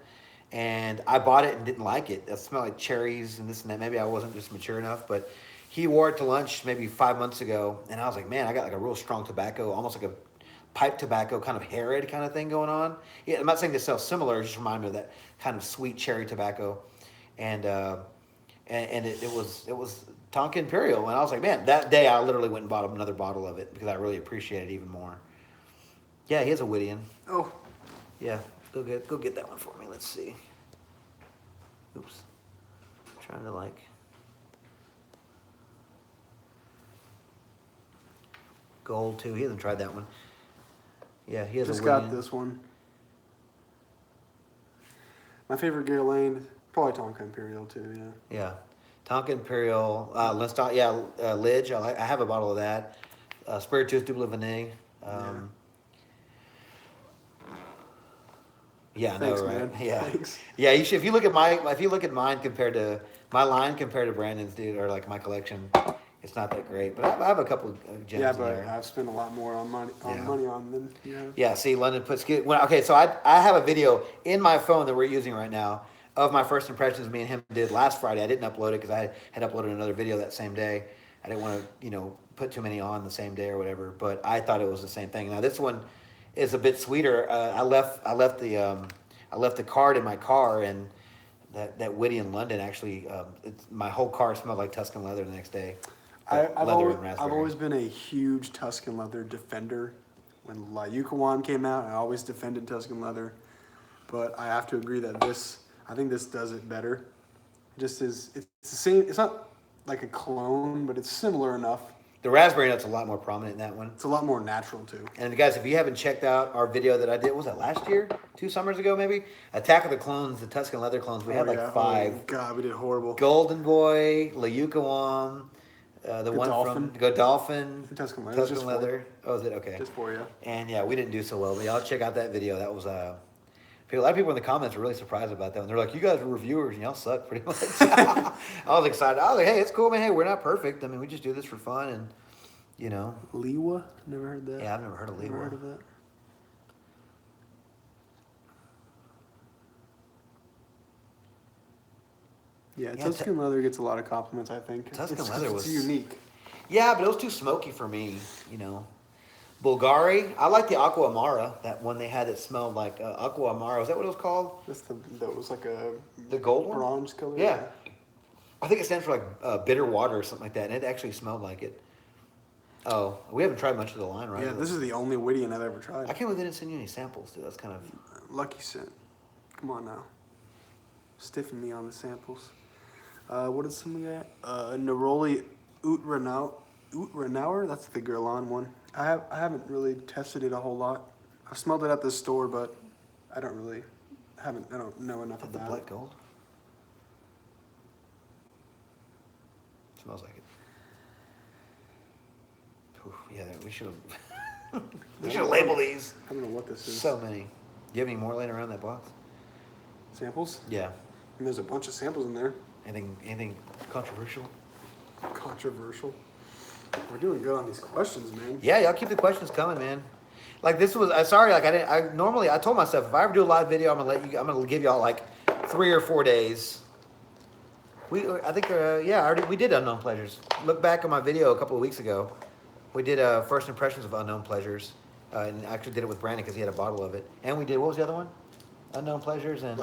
And I bought it and didn't like it. It smelled like cherries and this and that. Maybe I wasn't just mature enough, but he wore it to lunch maybe 5 months ago, and I was like, man, I got like a real strong tobacco, almost like a pipe tobacco kind of Herod kind of thing going on. Yeah, I'm not saying they sell similar, it just reminded me of that kind of sweet cherry tobacco, and it was Tonka Imperial, and I was like, man, that day I literally went and bought another bottle of it because I really appreciate it even more. Yeah, he has a Whittian.
Oh,
Yeah, go get that one for me. Let's see. Oops, I'm trying to like. Gold too. He hasn't tried that one. Yeah, he has
just
a
got
Whittian.
this one. My favorite Guerlain, probably Tonka Imperial too. Yeah.
Yeah, Tonka Imperial. Let's talk. Yeah, Lidge. I have a bottle of that. Spiritus Double Vanille. Yeah, I know,
Thanks,
right?
man.
Yeah,
Thanks.
yeah. You should. If you look at mine compared to my line compared to Brandon's, dude, or like my collection, it's not that great. But I have a couple of gems
Yeah,
in
but
there.
I've spent a lot more on money
Yeah.
on than you have.
Yeah, see, London puts good. Well, okay, so I have a video in my phone that we're using right now of my first impressions me and him did last Friday. I didn't upload it because I had uploaded another video that same day. I didn't want to, put too many on the same day or whatever. But I thought it was the same thing. Now this one is a bit sweeter. I left the card in my car, and that Whittian London actually, my whole car smelled like Tuscan leather the next day.
I've
Leather and
always,
raspberry.
I've always been a huge Tuscan leather defender. When Yukawan came out, I always defended Tuscan leather. But I have to agree that I think this does it better. Just it's the same. It's not like a clone, but it's similar enough.
The raspberry nut's a lot more prominent in that one.
It's a lot more natural too.
And guys, if you haven't checked out our video that I did, was that last year? 2 summers ago, maybe? Attack of the Clones, the Tuscan leather clones. We had like 5.
Oh, God, we did horrible.
Golden Boy, Layukawam, the one
Godolphin.
from Godolphin,
Tuscan leather, just
Tuscan
for-
leather. Oh, is it? Okay.
Just for you.
And yeah, we didn't do so well, but y'all check out that video. That was a lot of people in the comments were really surprised about that one. They're like, "You guys are reviewers, and y'all suck pretty much." I was excited. I was like, "Hey, it's cool, man. Hey, we're not perfect. I mean, we just do this for fun, and
Liwa? Never heard that.
Yeah, I've never heard of Liwa.
Never heard of that. Yeah,
Yeah,
Tuscan leather gets a lot of compliments, I think.
Tuscan
It's-
leather
it's
was-
unique.
Yeah, but it was too smoky for me, Bulgari, I like the Aqua Amara, that one they had that smelled like Aqua Amara. Was that what it was called?
That was like a
The gold one?
bronze color.
Yeah. I think it stands for like bitter water or something like that, and it actually smelled like it. Oh, we haven't tried much of the line, right?
Yeah, this is the only Whittian I've ever tried.
I can't believe they didn't send you any samples, dude. That's kind of...
Lucky scent. Come on now. Stiffen me on the samples. What is some of that? Neroli Utrenauer? That's the Guerlain one. I haven't really tested it a whole lot. I've smelled it at the store, but I don't know enough
The
about
black
it.
gold? Smells like it. Ooh, yeah, we should have. We should have labeled these.
I don't know what this is.
So many. Do you have any more laying around that box?
Samples?
Yeah.
And there's a bunch of samples in there.
Anything controversial?
Controversial. We're doing good on these questions, man.
Yeah, y'all keep the questions coming, man. Like this was, sorry, like I told myself if I ever do a live video, I'm gonna give y'all like 3 or 4 days. We did Unknown Pleasures. Look back on my video a couple of weeks ago. We did first impressions of Unknown Pleasures, and I actually did it with Brandon because he had a bottle of it. And we did, what was the other one? Unknown Pleasures and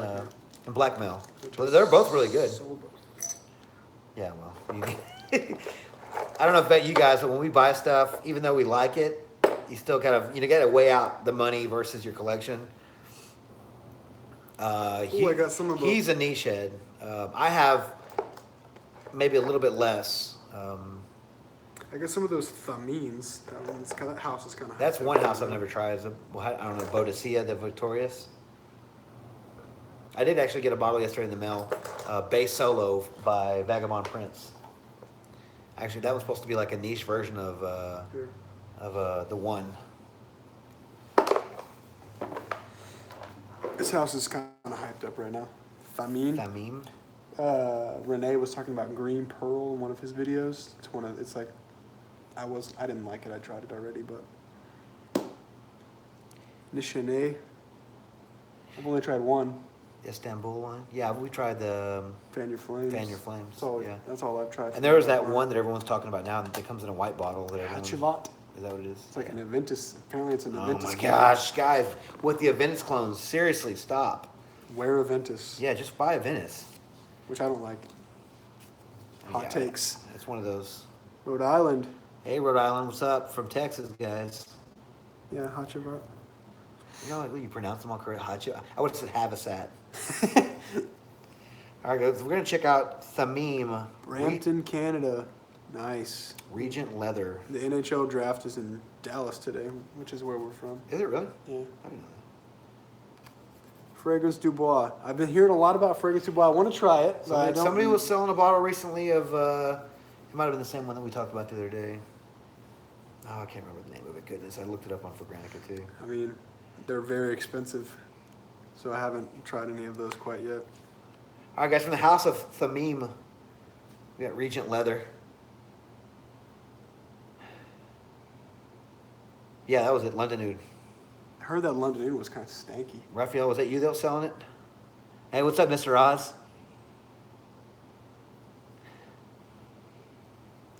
Blackmail. But they're both really good. Yeah, well, I don't know about you guys, but when we buy stuff, even though we like it, you still kind of, got to weigh out the money versus your collection.
I got some of
he's a niche head. I have maybe a little bit less.
I got some of those thamines. That house is kind of.
That's one house I've never tried. I don't know, Bodicea de Victorious. I did actually get a bottle yesterday in the mail, Bay Solo by Vagabond Prince. Actually, that was supposed to be like a niche version of the one.
This house is kind of hyped up right now. Thamine. Renee was talking about Green Pearl in one of his videos. It's like, I didn't like it. I tried it already, but Nishane. I've only tried one.
Istanbul one. Yeah, we tried the
Fan Your Flames. That's all I've tried.
And there was that one that everyone's talking about now that comes in a white bottle.
Hachivat.
Is that what it is?
It's like an Aventus. Apparently it's an Aventus.
Oh my gosh, guys. With the Aventus clones, seriously, stop.
Wear Aventus.
Yeah, just buy Aventus.
Which I don't like. Hot takes.
It's one of those.
Rhode Island.
Hey, Rhode Island, what's up? From Texas, guys.
Yeah, Hachivat.
You know, like, you pronounce them all correct. I would have said Havasat. All right, guys, we're going to check out Thamim.
Brampton, Canada. Nice.
Regent Leather.
The NHL draft is in Dallas today, which is where we're from.
Is it really?
Yeah.
I didn't know
Fragrance Du Bois. I've been hearing a lot about Fragrance Du Bois. I want to try it.
that. Somebody was selling a bottle recently of, it might have been the same one that we talked about the other day. Oh, I can't remember the name of it. Goodness, I looked it up on Forgranica too.
I mean, they're very expensive, so I haven't tried any of those quite yet.
All right, guys, from the house of Thamim, we got Regent Leather. Yeah, that was it, London Oud.
I heard that London Inn was kind of stanky.
Raphael, was that you that was selling it? Hey, what's up, Mr. Oz?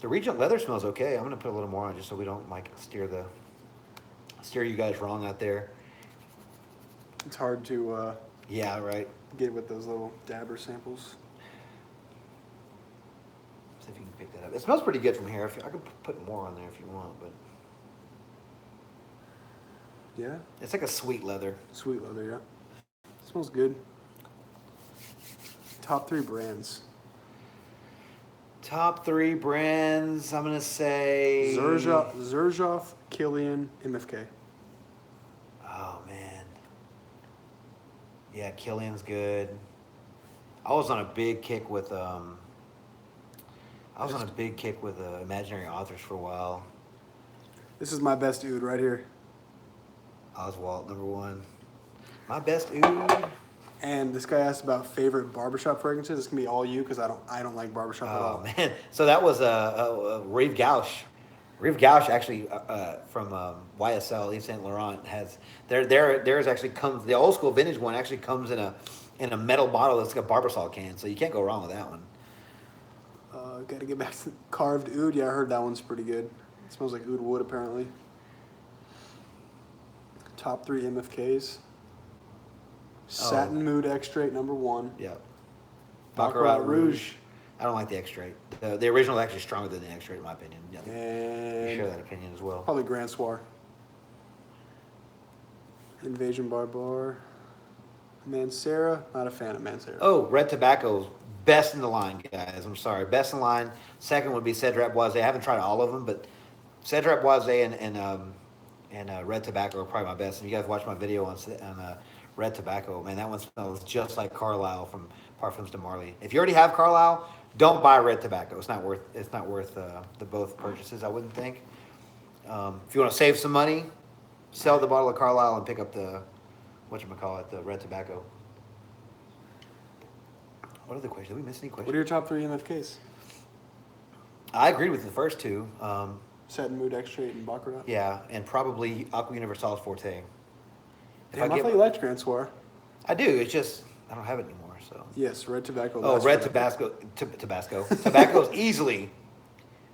The Regent Leather smells okay. I'm gonna put a little more on just so we don't like steer you guys wrong out there.
It's hard to
Yeah, right.
get with those little dabber samples.
See if you can pick that up. It smells pretty good from here. I could put more on there if you want, but
Yeah?
it's like a sweet leather.
Sweet leather, yeah. Smells good. Top 3 brands.
Top 3 brands, I'm gonna say
Xerjoff, Killian, MFK.
Oh man. Yeah, Killian's good. I was on a big kick with Imaginary Authors for a while.
This is my best oud right here.
Oswald, number 1. My best oud.
And this guy asked about favorite barbershop fragrances. It's gonna be all you because I don't like barbershop at all.
Oh man, so that was Rive Gauche. Rive Gauche actually from YSL Yves Saint Laurent has theirs actually comes, the old school vintage one actually comes in a metal bottle that's like a Barbershop can, so you can't go wrong with that one.
Gotta get back to carved oud. Yeah, I heard that one's pretty good. It smells like oud wood apparently. Top 3 MFKs. Satin Mood Extrait number 1.
Yeah.
Baccarat Rouge.
I don't like the extrait. The original is actually stronger than the extrait in my opinion. Yeah, I share
And
that opinion as well.
probably Grand Soir. Invasion Barbar. Mancera. Not a fan of Mancera.
Oh, Red Tobacco's best in the line, guys. I'm sorry. Best in line. Second would be Cedrat Boisé. I haven't tried all of them, but Cedrat Boisé and Red Tobacco are probably my best. And you guys watch my video on red tobacco. Man, that one smells just like Carlisle from Parfums de Marly. If you already have Carlisle, don't buy red tobacco. It's not worth. It's not worth the both purchases. I wouldn't think. If you want to save some money, sell the bottle of Carlisle and pick up the whatchamacallit, the red tobacco. What other questions? Did we miss any questions?
What are your top 3 MFKs?
I agreed with the first two.
Satin Mood Extrait and Baccarat.
Yeah, and probably Aqua Universalis Forte.
Damn, I thought you liked Grand Soir.
I do. It's just I don't have it anymore. So.
Yes, red tobacco.
Oh, red Tabasco. Tabasco. Tobacco's easily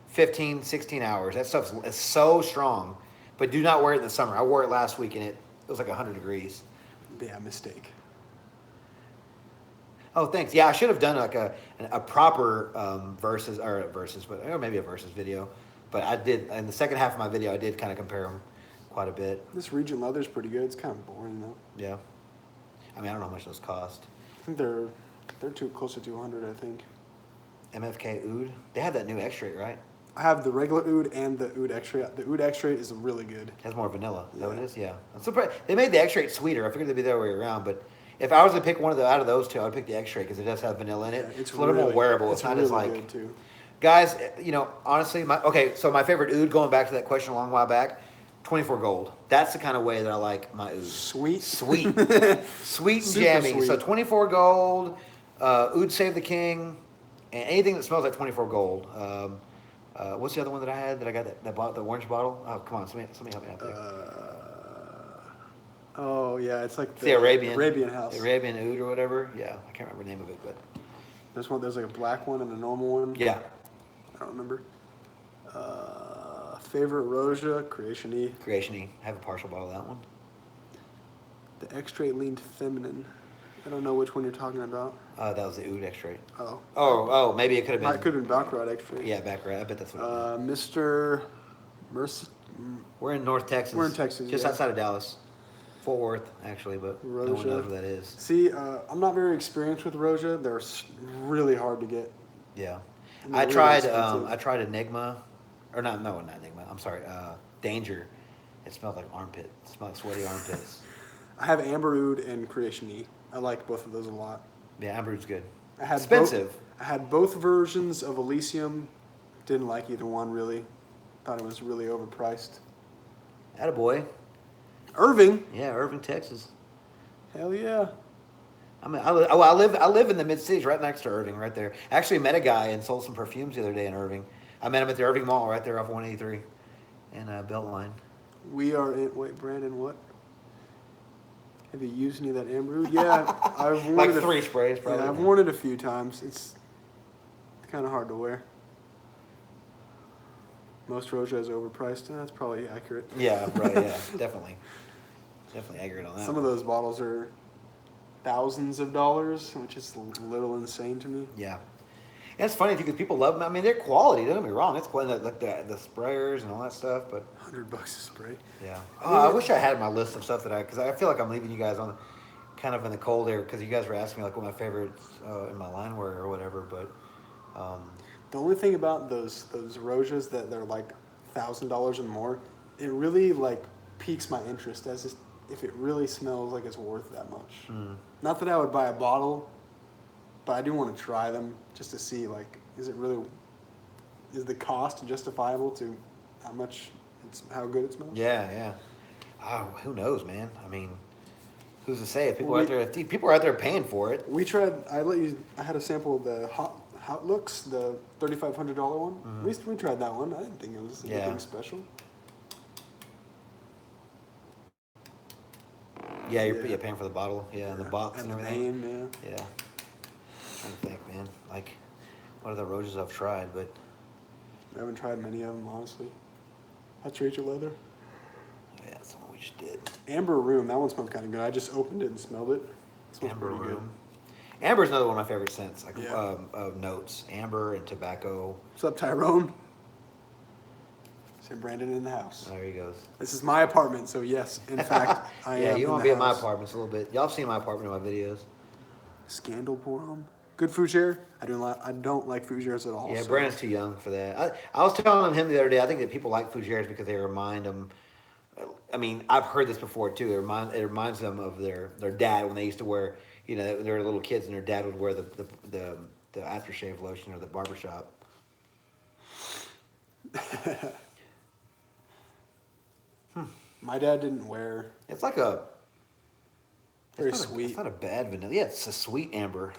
15, 16 hours. That stuff is so strong. But do not wear it in the summer. I wore it last week and it was like 100 degrees.
Yeah, mistake.
Oh, thanks. Yeah, I should have done like a proper versus, but maybe a versus video. But I did, in the second half of my video, I did kind of compare them quite a bit.
This Regent leather's pretty good. It's kind of boring though.
Yeah. I mean, I don't know how much those cost.
I think they're too close to 200. I think.
MFK Oud. They have that new extrait, right?
I have the regular Oud and the Oud Extrait. The Oud Extrait is really good.
It has more vanilla. Is that what it is? Yeah. I'm surprised. They made the extrait sweeter. I figured they'd be the other way around, but if I was to pick one out of those two, I would pick the extrait because it does have vanilla in it.
Yeah,
it's a little more wearable. It's not
really
as like.
Good too.
Guys, honestly, so my favorite oud, going back to that question a long while back, 24 gold. That's the kind of way that I like my oud.
Sweet.
Sweet and
Super
jammy.
sweet.
So 24 gold, oud Save the King, and anything that smells like 24 gold. What's the other one that I had that I got that bought the orange bottle? Oh, come on, somebody help me out there.
Oh yeah, it's like
the Arabian
house.
The Arabian oud or whatever. Yeah, I can't remember the name of it, but
There's like a black one and a normal one.
yeah.
I don't remember. Favorite Roja, Creation E.
Creation E. I have a partial bottle of that one.
The Extrait leaned feminine. I don't know which one you're talking about.
That was the oud extrait.
Oh.
Oh, maybe it could have been.
It could have been Baccarat Extrait.
Yeah, Baccarat. I bet that's what it was.
Mr. Mercy.
We're in North Texas.
We're in Texas,
Just
yeah.
outside of Dallas. Fort Worth, actually, but no one
Roja.
knows where that is.
See, I'm not very experienced with Roja. They're really hard to get.
Yeah.
And
I
they're
tried
really expensive.
I tried Enigma. Or not Enigma. I'm sorry. Danger. It smelled like armpit. It smelled like sweaty armpits.
I have Amber Oud and Creation E. I like both of those a lot.
Yeah, Amber Oud's good.
I had
Expensive.
I had both versions of Elysium. Didn't like either one really. Thought it was really overpriced.
Attaboy.
Irving.
Yeah, Irving, Texas.
Hell yeah.
I mean, I live in the mid cities, right next to Irving, right there. Actually, met a guy and sold some perfumes the other day in Irving. I met him at the Irving Mall, right there off 183, in Beltline.
We are in. Wait, Brandon, what? Have you used any of that Amber Oud? Yeah, I've worn
Like
it.
3 sprays, probably.
Yeah, I've worn it a few times. It's kind of hard to wear. Most Roja is overpriced. That's probably accurate.
Yeah, right. Yeah, definitely accurate on that.
Some of those bottles are thousands of dollars, which is a little insane to me.
Yeah. And it's funny because people love them. I mean, they're quality. Don't get me wrong. It's quality, like the sprayers and all that stuff. But
$100 a spray.
yeah. I wish I had my list of stuff because I feel like I'm leaving you guys on kind of in the cold there because you guys were asking me like what my favorites in my line were or whatever. But
The only thing about those Rojas that they're like $1,000 and more, it really like piques my interest as if it really smells like it's worth that much. Not that I would buy a bottle, but I do want to try them just to see like is the cost justifiable to how good it smells?
yeah. Oh, who knows, man? I mean, who's to say? If people are out there paying for it.
We tried. I had a sample of the Hot Looks, the $3,500 one. We tried that one. I didn't think it was anything special.
Yeah, you're paying for the bottle. Yeah, and the box and
the
everything.
name,
Yeah. I'm trying to think, man. Like, what are the Rojas I've tried? But
I haven't tried many of them, honestly. That's Rachel Leather.
yeah, that's the one we just did.
Amber Room, that one smells kind of good. I just opened it and smelled it. It smells
Amber
pretty good.
Room. Amber's another one of my favorite scents. Like
Yeah.
notes. Amber and tobacco.
What's up, Tyrone? St. Brandon in the house.
There he goes.
This is my apartment, so yes, in fact, I am.
Yeah, you
in
want to
the
be at my
house.
apartment a little bit. Y'all have seen my apartment in my videos.
Scandal Porum. Good fougere. I don't like fougères at all.
Yeah,
so-
Brandon's too young for that. I was telling him the other day, I think that people like fougères because they remind them I mean, I've heard this before too. It reminds them of their dad when they used to wear, you know, they were little kids and their dad would wear the aftershave lotion or the barbershop.
My dad didn't wear.
It's like a
Very
it's not
sweet.
it's not a bad vanilla. Yeah, it's a sweet amber.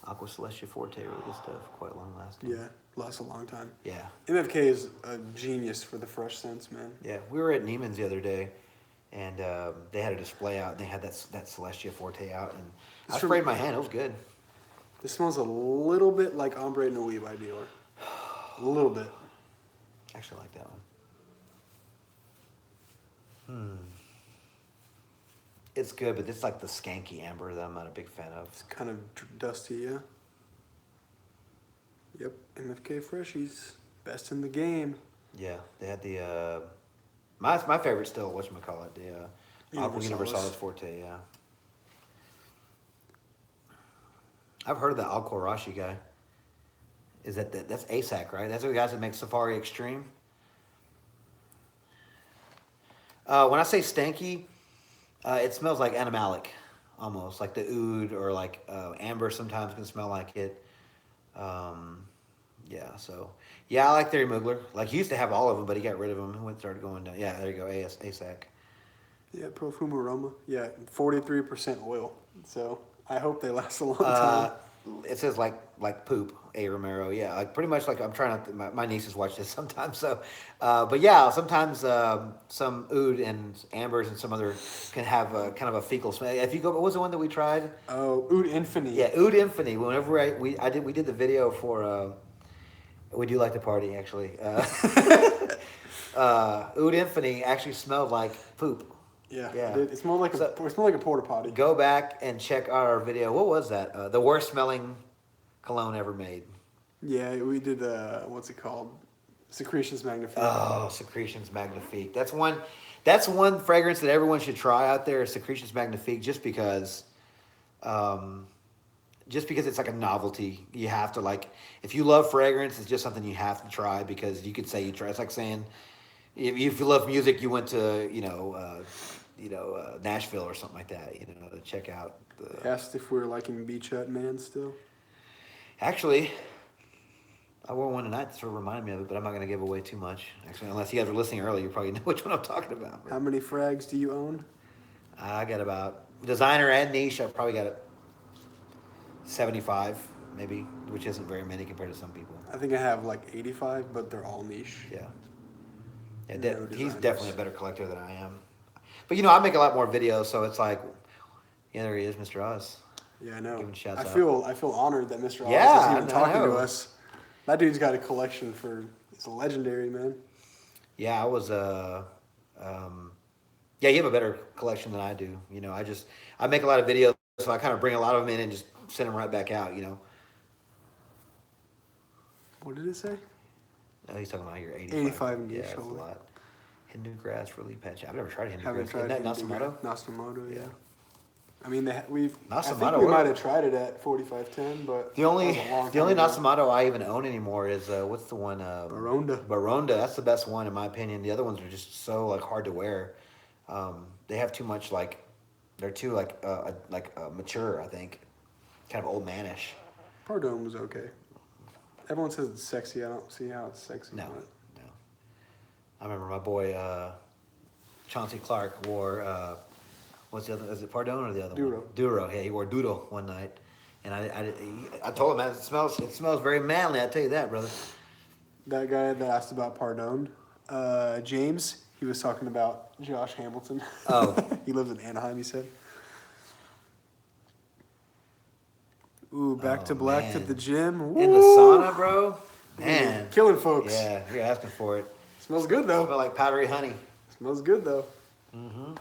Aqua Celestia Forte really good stuff. Quite long lasting.
Yeah, lasts a long time.
Yeah.
MFK is a genius for the fresh scents, man.
Yeah. We were at Neiman's the other day, and they had a display out. And they had that Celestia Forte out, and I sprayed my hand. It was good.
This smells a little bit like Ombre Nui by Dior. A little bit.
I actually like that one. It's good, but it's like the skanky amber that I'm not a big fan of.
It's kind of dusty, yeah. Yep, MFK Freshies, best in the game.
Yeah, they had the my favorite still, whatchamacallit, the Aqua Universalis Forte, yeah. I've heard of the Al Qurashi guy. Is that's ASAC, right? That's the guys that make Safari Extreme. When I say stanky, it smells like animalic, almost like the oud or like amber. Sometimes can smell like it. Yeah, so yeah, I like Thierry Mugler. Like he used to have all of them, but he got rid of them. He started going down. Yeah, there you go, ASAC.
Yeah, Profumo Aroma. Yeah, 43% oil. So I hope they last a long time.
It says like poop, A. Romero. Yeah, like pretty much like I'm trying not to, my nieces watch this sometimes. So, but yeah, sometimes some oud and ambers and some other can have kind of a fecal smell. If you go, what was the one that we tried?
Oh, Oud Infinity.
Yeah, Oud Infinity. Whenever we did the video for we do like to party actually. Oud Infinity actually smelled like poop.
Yeah,
Yeah.
it smelled like it smelled like a porta potty.
Go back and check out our video. What was that? The worst smelling cologne ever made.
Yeah, we did what's it called? Secretions Magnifique.
Oh, Secretions Magnifique. That's one fragrance that everyone should try out there. Secretions Magnifique, just because it's like a novelty. You have to like, if you love fragrance, it's just something you have to try because you could say you try. It's like saying, if you love music, you went to Nashville or something like that. You know, to check out.
They asked if we were liking Beach Hut Man still.
Actually, I wore one tonight that sort of reminded me of it, but I'm not going to give away too much. Actually, unless you guys were listening earlier, you probably know which one I'm talking about.
How many frags do you own?
I got about designer and niche. I probably got 75, maybe, which isn't very many compared to some people.
I think I have like 85, but they're all niche.
Yeah. Yeah,
No
he's
designers.
definitely a better collector than I am. But I make a lot more videos, so it's like, yeah, there he is, Mr. Oz.
Yeah, I know.
Give him shouts
I
out.
feel honored that Mr. Oz
Yeah,
is even
I
talking to
know.
us. That dude's got a collection for. It's legendary, man.
Yeah, I was yeah, you have a better collection than I do. I make a lot of videos, so I kind of bring a lot of them in and just send them right back out.
What did it say?
Oh, he's talking about your 85.
85 in
yeah,
each
that's a
shoulder.
lot. Hindu grass, really patchy. I've never tried Hindu
Haven't
grass.
tried
Isn't that
Hindu
Nasamoto?
Nasamoto, yeah.
Yeah.
I mean, I think
Nasamoto,
we
what-
might have tried it at 4510, but
The only
that was a long
the only
time ago.
Nasamoto I even own anymore is what's the one?
Baronda.
Baronda. That's the best one in my opinion. The other ones are just so hard to wear. They have too much they're too mature. I think, kind of old manish.
Pardon was okay. Everyone says it's sexy. I don't see how it's sexy.
No,
but
no. I remember my boy Chauncey Clark wore what's the other? Is it Pardon or the other
Duro.
one? Duro. Yeah, he wore Duro one night, and I told him, man, it smells very manly. I tell you that, brother.
that guy that asked about Pardon, James, he was talking about Josh Hamilton.
Oh.
He lives in Anaheim, he said. Ooh, back to black to
man.
the gym.
In the
Woo!
sauna, bro. Man.
Killing folks.
Yeah, you're asking for it.
Smells good though.
Smell like powdery honey.
Smells good though.
Mm-hmm.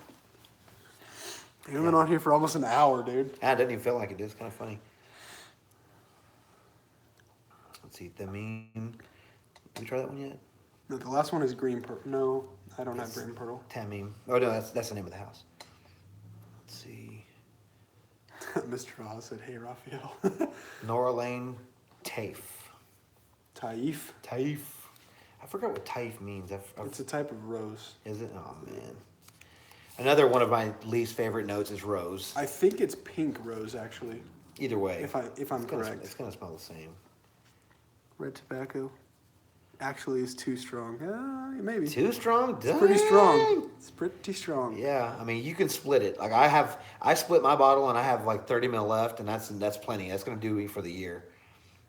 We've been on here for almost an hour, dude.
Ah, it doesn't even feel like it. It's kind of funny. Let's see, the meme. Did you try that one yet?
No, the last one is green pearl. No, I don't have green pearl.
Tamim. Oh no, that's the name of the house. Let's see.
Mr. Oz said, "Hey, Raphael."
Nora Lane Tafe.
Taif.
Taif. I forgot what taif means.
It's a type of rose.
Is it? Oh man. Another one of my least favorite notes is rose.
I think it's pink rose actually.
Either way,
If I'm correct.
It's gonna smell the same.
Red tobacco actually is too strong. Maybe.
Too strong?
It's pretty strong. It's pretty strong.
Yeah, I mean you can split it. Like I split my bottle and I have like 30 ml left, and that's plenty. That's gonna do me for the year,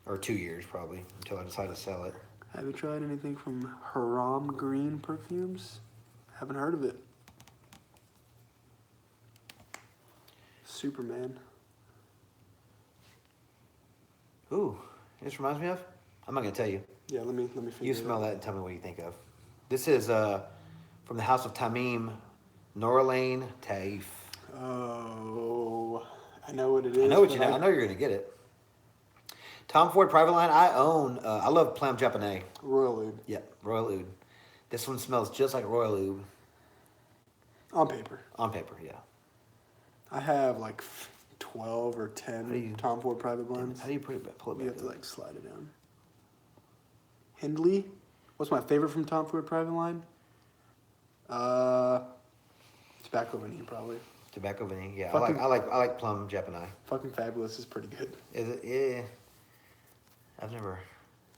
or 2 years probably until I decide to sell it.
Have you tried anything from Haram Green Perfumes? Haven't heard of it. Superman.
Ooh, this reminds me of. I'm not gonna tell you.
Yeah, let me figure
You
it
smell
out.
that and tell me what you think of. This is from the house of Tamim, Norlane Taif.
Oh, I know what it is.
I know what
but
you know. I know you're gonna get it. Tom Ford Private Line. I own. I love Plum Japonais.
Royal Oud.
Yeah, Royal Oud. This one smells just like Royal Oud
On paper.
on paper. Yeah.
I have like 12 or 10 Tom Ford Private Blinds.
How do you put it back? Pull it back.
You have to like slide it down. Hindley. What's my favorite from Tom Ford Private Line? Tobacco Vanille probably.
Tobacco vanilla. Yeah,
Fucking-
I like Plum Japonais.
Fucking Fabulous is pretty good.
Is it? Yeah. I've never.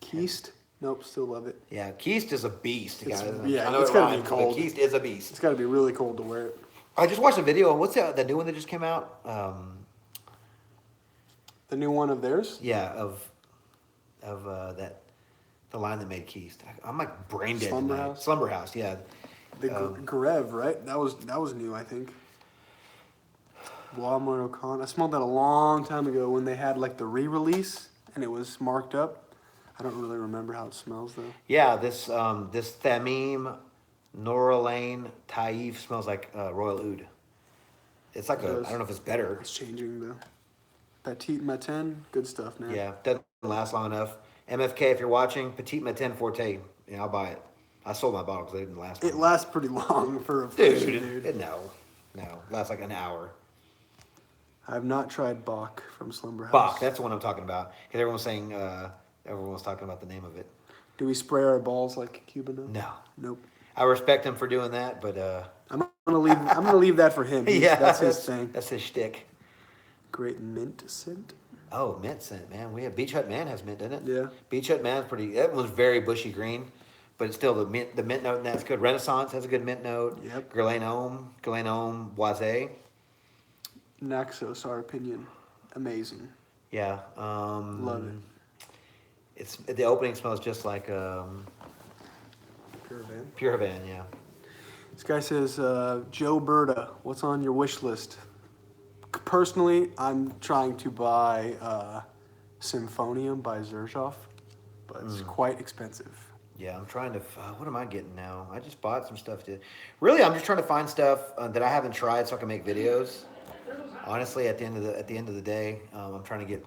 Keist. Nope, still love it.
Yeah, Keist is a beast,
It's-
guys.
yeah,
I know
it's
it
gotta be
rhymes, but
cold.
Keist is a beast.
It's got to be really cold to wear it.
I just watched a video. What's the new one that just came out?
The new one of theirs?
Yeah, of that the line that made Keist. I'm like brain dead.
Slumber
tonight.
House?
Slumber House. Yeah.
The Grev, right? That was new, I think. Walmart O'Connor. I smelled that a long time ago when they had like the re-release and it was marked up. I don't really remember how it smells though.
Yeah. This Thamim Norlane Taif smells like Royal Oud. It's like
It
I
does.
don't know if it's better.
It's changing though. Petite Matin, good stuff, man.
Yeah, doesn't last long enough. MFK, if you're watching, Petite Matin Forte. Yeah, I'll buy it. I sold my bottle because it didn't last.
It
long.
lasts pretty long for a
Dude,
dude.
no, lasts like an hour.
I've not tried Bach from Slumber House.
Bach, that's the one I'm talking about. Because everyone was saying, everyone was talking about the name of it.
Do we spray our balls like Cuban does?
No,
Nope.
I respect him for doing that, but
I'm gonna leave that for him.
yeah,
That's his thing.
That's his shtick.
Great mint scent.
Oh, mint scent, man. We have Beach Hut Man has mint, doesn't it?
Yeah.
Beach Hut Man's pretty. That one's very bushy green, but it's still the mint note in that's good. Renaissance has a good mint note.
Yep.
Guerlain Homme, Boisé.
Naxos, our opinion, amazing.
Yeah.
Love it.
It's the opening smells just like
Pure Van.
Pure Havana, yeah.
This guy says, Joe Berta, what's on your wish list? Personally, I'm trying to buy Symphonium by Xerjoff, but it's quite expensive.
Yeah, I'm trying to. What am I getting now? I just bought some stuff to. Really, I'm just trying to find stuff that I haven't tried so I can make videos. Honestly, at the end of the day, I'm trying to get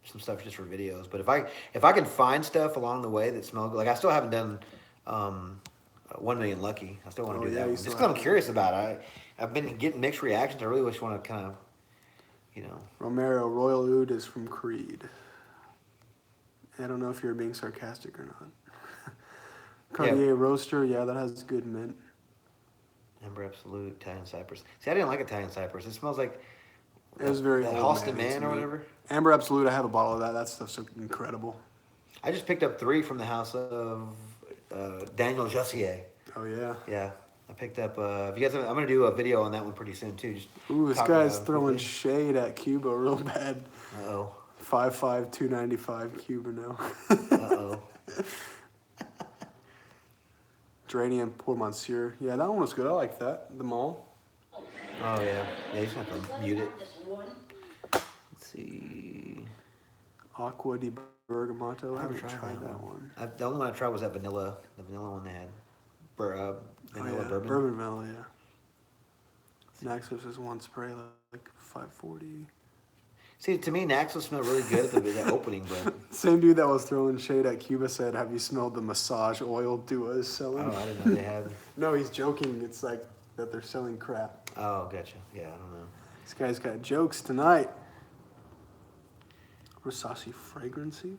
some stuff just for videos. But if I can find stuff along the way that smells good, like I still haven't done 1 Million Lucky. I still want to do that
you
one.
still
Just because I'm
haven't.
curious about it. I've been getting mixed reactions. I really just want to kind of,
Romero, Royal Oud is from Creed. I don't know if you're being sarcastic or not. Cartier Roaster, yeah, that has good mint.
Amber Absolute, Italian Cypress. See, I didn't like Italian Cypress. It smells like
It was very
that
old
Halston
man
Man
to
or
me.
whatever.
Amber Absolute, I have a bottle of that. That stuff's incredible.
I just picked up 3 from the house of Daniel Jossier.
Oh yeah.
Yeah, I picked up. If you guys, I'm gonna do a video on that one pretty soon too. Just
Ooh, this
talk
guy's
about it
throwing
quickly.
shade at Cuba real bad.
Uh-oh.
5'5", 295 Cuba now.
Uh-oh.
Geranium Pour Monsieur. Yeah, that one was good. I like that. The mall.
Oh yeah. Yeah, you just have to mute it. Let's see.
Aqua di Bergamoto. I haven't
tried
tried
that
that one.
The only one I tried was that vanilla. The vanilla one they had. Vanilla bourbon.
Bourbon vanilla, yeah. Naxos is one spray like 540.
See, to me, Naxos smelled really good at the opening, but
Same dude that was throwing shade at Cuba said, "Have you smelled the massage oil Dua is selling?"
I didn't know they had.
No, he's joking. It's like that they're selling crap.
Oh, gotcha. Yeah, I don't know.
This guy's got jokes tonight. Rosasi Fragrancy?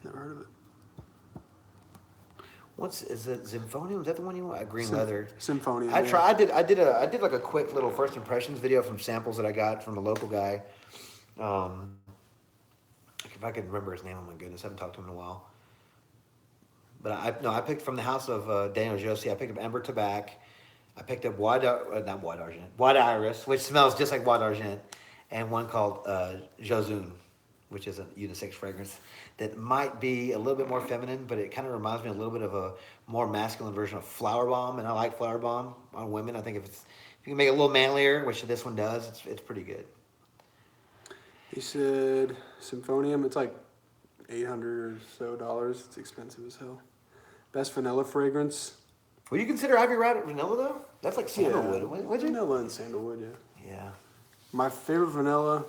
Never heard of it.
Is it Symphonium? Is that the one you want? Green
Sym-
leather.
Symphonium.
I
yeah.
try. I did like a quick little first impressions video from samples that I got from a local guy. If I could remember his name, oh my goodness, I haven't talked to him in a while. But I picked from the house of Daniel Josie. I picked up Amber Tobacco. I picked up not Bois d'Argent, Bois d'Iris, which smells just like Bois d'Argent, and one called Jozun, which is a unisex fragrance that might be a little bit more feminine, but it kind of reminds me a little bit of a more masculine version of Flower Bomb, and I like Flower Bomb on women. I think if you can make it a little manlier, which this one does, it's pretty good.
He said Symphonium. It's like $800 or so. It's expensive as hell. Best vanilla fragrance.
Would you consider Ivy Rat vanilla though? That's like sandalwood.
Yeah,
Would you?
vanilla and sandalwood. Yeah.
Yeah.
My favorite vanilla,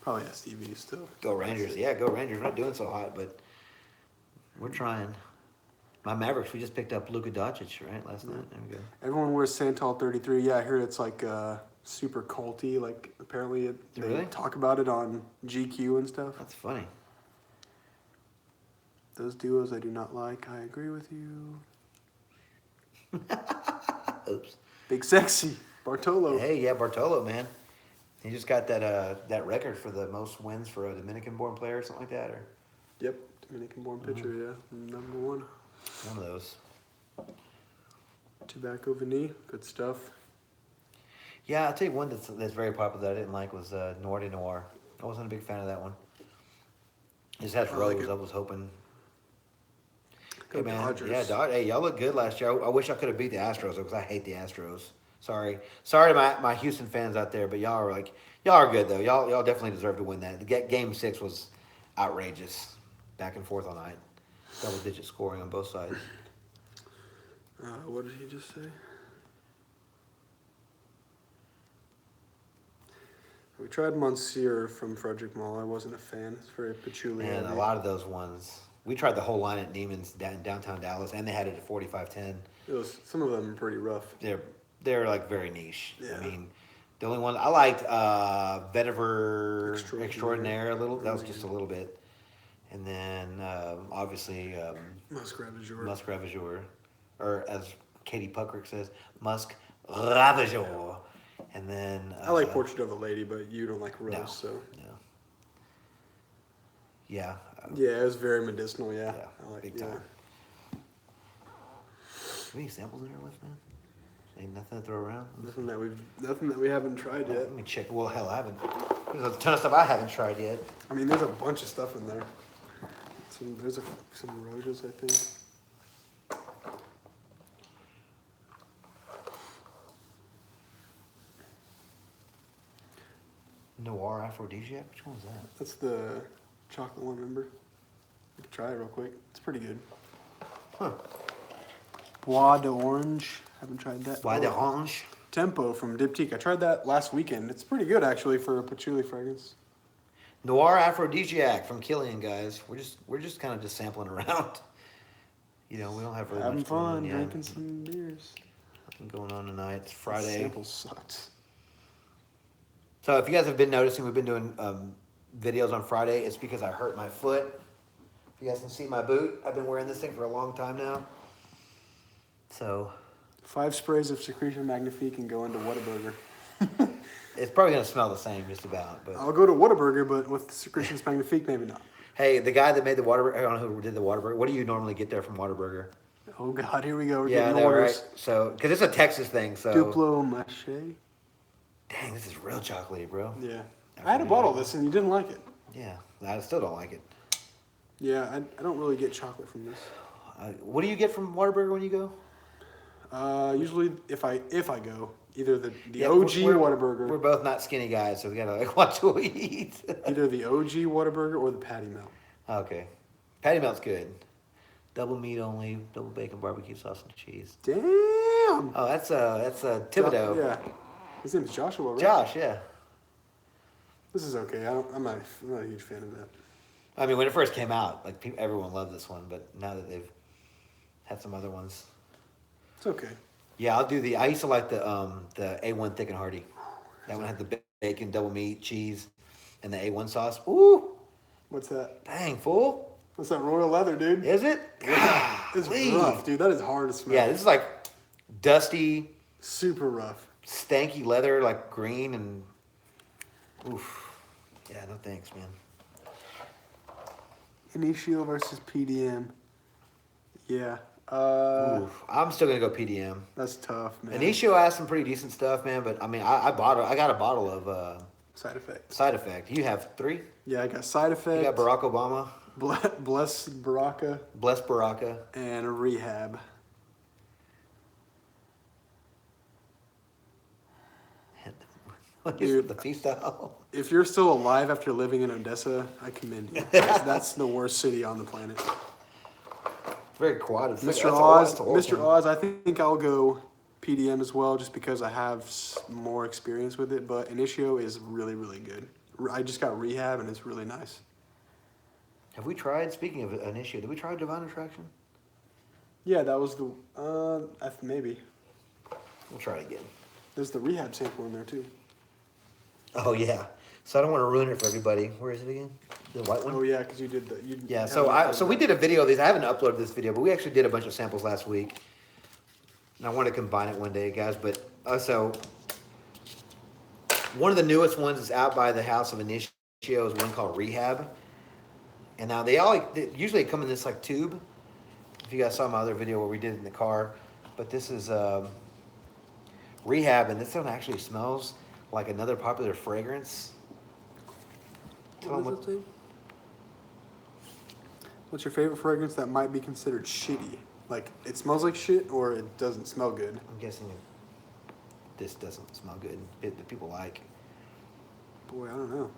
probably STV still.
Go Rangers. Yeah, go Rangers. We're not doing so hot, but we're trying. My Mavericks, we just picked up Luka Doncic, right, last night. There we go.
Everyone wears Santal 33. Yeah, I heard it's like super culty. Like apparently they
Really?
talk about it on GQ and stuff.
That's funny.
Those duos I do not like. I agree with you.
Oops.
Big Sexy. Bartolo.
Hey, yeah, Bartolo, man. He just got that record for the most wins for a Dominican-born player or something like that, or
Yep. Dominican-born pitcher, yeah. Number one.
one of those.
Tobacco Vanille. Good stuff.
Yeah, I'll tell you one that's very popular that I didn't like was Noir de Noir. I wasn't a big fan of that one. It just has
I like
rose.
it.
I was hoping.
Go
Hey, man.
Dodgers.
Yeah, hey, y'all look good last year. I wish I could have beat the Astros because I hate the Astros. Sorry to my Houston fans out there, but y'all are good though. Y'all definitely deserve to win that. Game 6 was outrageous, back and forth all night, double-digit scoring on both sides.
What did he just say? We tried Monsieur from Frederick Mall. I wasn't a fan. It's very patchouli.
And a lot of those ones, we tried the whole line at Neiman's downtown Dallas, and they had it at 4510.
Some of them are pretty rough.
They're like very niche.
Yeah.
I mean, the only one I liked Vetiver
Extraordinaire.
Extraordinaire a little. That was just a little bit, and then obviously
Musk Ravageur.
Musk Ravageur, or as Katie Puckrick says, Musk Ravageur, and then
I like Portrait of a Lady, but you don't like Rose,
no,
so.
no. Yeah.
Yeah, it was very medicinal, yeah.
Yeah,
I like
big
it, yeah.
time. Have any samples in our list, man? Ain't nothing to throw around.
Nothing that we haven't tried yet.
Let me check. Well, hell, I haven't. There's a ton of stuff I haven't tried yet.
I mean, there's a bunch of stuff in there. There's some Rojas, I think.
Noir Aphrodisiac? Which one was that?
That's the chocolate one, remember? We can try it real quick. It's pretty good.
Huh.
Bois d'Orange. Haven't tried that.
Bois d'Orange?
Tempo from Diptyque. I tried that last weekend. It's pretty good, actually, for a patchouli fragrance.
Noir Aphrodisiac from Killian, guys. We're just kind of just sampling around. You know, we don't have very
Having
much going on
fun,
yet.
drinking some beers.
Nothing going on tonight. It's Friday.
Sample sucks.
So if you guys have been noticing, we've been doing videos on Friday. It's because I hurt my foot. If you guys can see my boot, I've been wearing this thing for a long time now. So
5 sprays of Secretion Magnifique and go into Whataburger.
it's probably gonna smell the same, just about. But
I'll go to Whataburger, but with Secretion Magnifique, maybe not.
hey, the guy that made the Whataburger, I don't know who did the Whataburger. What do you normally get there from Whataburger?
Oh God, here we go. We're
Yeah,
getting
I know,
orders.
right? So, because it's a Texas thing, so.
Duplo Mache.
Dang, this is real chocolatey, bro.
Yeah. I had a bottle of this and you didn't like it.
Yeah, I still don't like it.
Yeah, I don't really get chocolate from this.
What do you get from Whataburger when you go?
Usually if I go, either the
Yeah,
OG
we're
Whataburger,
both not skinny guys, so we gotta like watch what we eat.
either the OG Whataburger or the patty melt.
Okay, patty melt's good. Double meat only, double bacon, barbecue sauce, and cheese.
Damn.
Oh, that's Thibodeau.
Yeah. His name's Joshua, right?
Josh, yeah.
This is okay. I'm not a huge fan of that.
I mean, when it first came out, like everyone loved this one, but now that they've had some other ones,
It's okay.
yeah, I used to like the A1 Thick and Hearty. That one had the bacon, double meat, cheese, and the A1 sauce. Ooh,
What's that?
dang, fool.
What's that royal leather, dude?
Is it?
It's rough, dude. That is hard to smell.
Yeah, this is like dusty,
super rough.
stanky leather, like green and oof. Yeah, no thanks, man.
Initio versus PDM. Yeah.
Oof. I'm still gonna go PDM.
That's tough, man.
Initio has some pretty decent stuff, man. But I mean, I got a bottle of
Side effect.
Side Effect. You have 3.
Yeah, I got side effect.
You got Barack Obama.
Bless Baraka.
Bless Baraka.
And Rehab.
Dude, the freestyle.
If you're still alive after living in Odessa, I commend you. That's the worst city on the planet.
Very quiet.
Mr. Oz, I think I'll go PDM as well, just because I have more experience with it. But Initio is really, really good. I just got Rehab, and it's really nice.
Have we tried? Speaking of Initio, did we try Divine Attraction?
Yeah, that was the maybe.
We'll try it again.
There's the Rehab sample in there too.
Oh yeah. So I don't want to ruin it for everybody. Where is it again? The white one?
Oh yeah, because you did the.
Yeah. So we did a video of these. I haven't uploaded this video, but we actually did a bunch of samples last week, and I want to combine it one day, guys. But so one of the newest ones is out by the House of Initio is one called Rehab, and now they usually come in this like tube. If you guys saw my other video where we did it in the car, but this is Rehab, and this one actually smells like another popular fragrance.
What's your favorite fragrance that might be considered shitty? Like, it smells like shit or it doesn't smell good?
I'm guessing this doesn't smell good. That people like.
Boy, I don't know.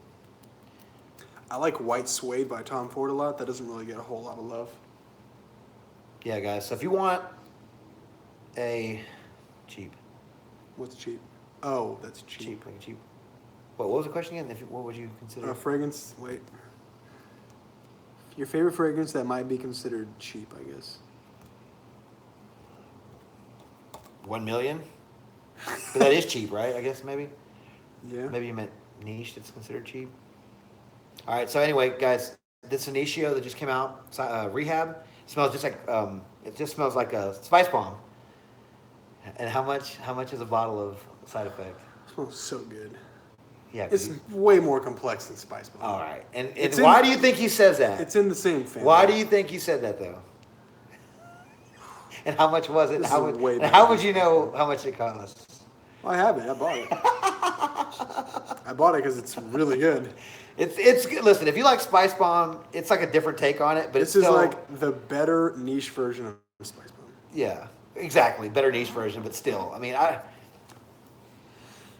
I like White Suede by Tom Ford a lot. That doesn't really get a whole lot of love.
Yeah, guys. So if you want a cheap.
What's cheap? Oh, that's cheap.
Cheap, like cheap. What was the question again? What would you consider?
A fragrance, wait. Your favorite fragrance that might be considered cheap, I guess.
1 million? But that is cheap, right? I guess maybe?
Yeah.
Maybe you meant niche that's considered cheap. All right, so anyway, guys, this Initio that just came out, Rehab, smells just like, it just smells like a spice bomb. And how much is a bottle of Side Effect?
It smells so good.
Yeah,
it's way more complex than Spice Bomb.
All right, and why do you think he says that?
It's in the same family.
Why do you think he said that though? And how much was it? How would you know how much it costs?
Well, I have it. I bought it. I bought it because it's really good.
It's good. Listen, if you like Spice Bomb, it's like a different take on it, but
this is like the better niche version of Spice Bomb.
Yeah, exactly, better niche version, but still, I mean,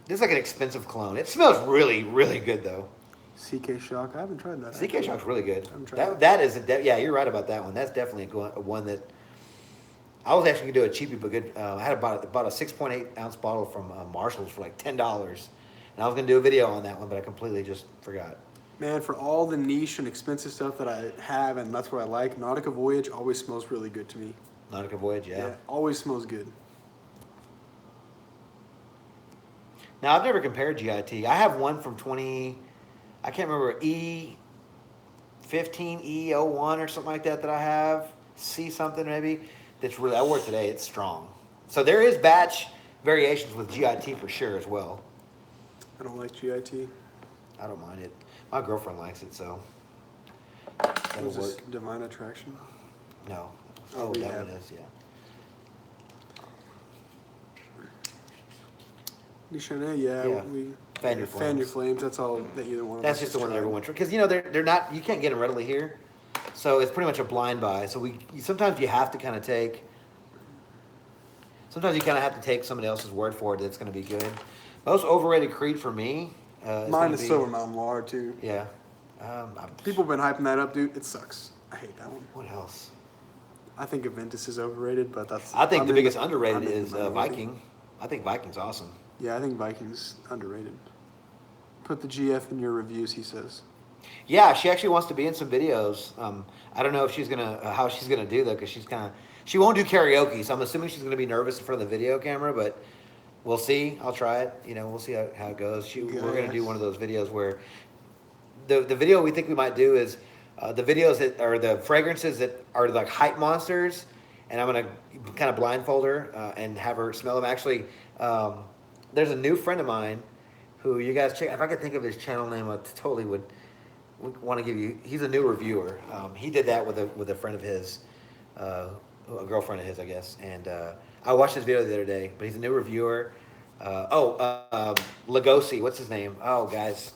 this is like an expensive cologne. It smells really, really good though.
CK Shock. I haven't tried that.
CK Shock's really good.
I haven't tried
That is yeah, you're right about that one. That's definitely a one that I was actually gonna do a cheapie but good. I had bought a 6.8 ounce bottle from Marshall's for like $10, and I was gonna do a video on that one, but I completely just forgot.
Man, for all the niche and expensive stuff that I have, and that's what I like, Nautica Voyage always smells really good to me.
Nautica Voyage, yeah.
Always smells good.
Now, I've never compared GIT. I have one from I can't remember, E15, E01 or something like that I have. C something maybe. That's really, I wore it today. It's strong. So there is batch variations with GIT for sure as well.
I don't like GIT.
I don't mind it. My girlfriend likes it, so that'll
Was this
work.
Divine Attraction?
No.
Oh,
that
Rehab.
one is, yeah.
Duchenne, yeah.
Fan Your
Fan Your
Flames.
Flames. That's all that either one of us
That's just the
has
one that
tried.
everyone tries. Because, they're not, you can't get them readily here. So it's pretty much a blind buy. So sometimes you have to kind of take somebody else's word for it that it's going to be good. Most overrated Creed for me
Mine is Silver Mountain Noir, too.
Yeah.
People have been hyping that up, dude. It sucks. I hate that one.
What else?
I think Aventus is overrated, but that's...
I think the biggest underrated is Viking. I think Viking's awesome.
Yeah, I think Viking's underrated. Put the GF in your reviews, he says.
Yeah, she actually wants to be in some videos. I don't know if she's how she's gonna do that because she won't do karaoke. So I'm assuming she's gonna be nervous in front of the video camera, but we'll see. I'll try it. We'll see how it goes. We're gonna do one of those videos where the video we think we might do is the videos that are the fragrances that are like hype monsters, and I'm gonna kind of blindfold her and have her smell them. Actually, there's a new friend of mine who you guys check. If I could think of his channel name, I totally would want to give you. He's a new reviewer. He did that with a friend of his, a girlfriend of his, I guess. And I watched his video the other day. But he's a new reviewer. Lugosi, what's his name? Oh, guys,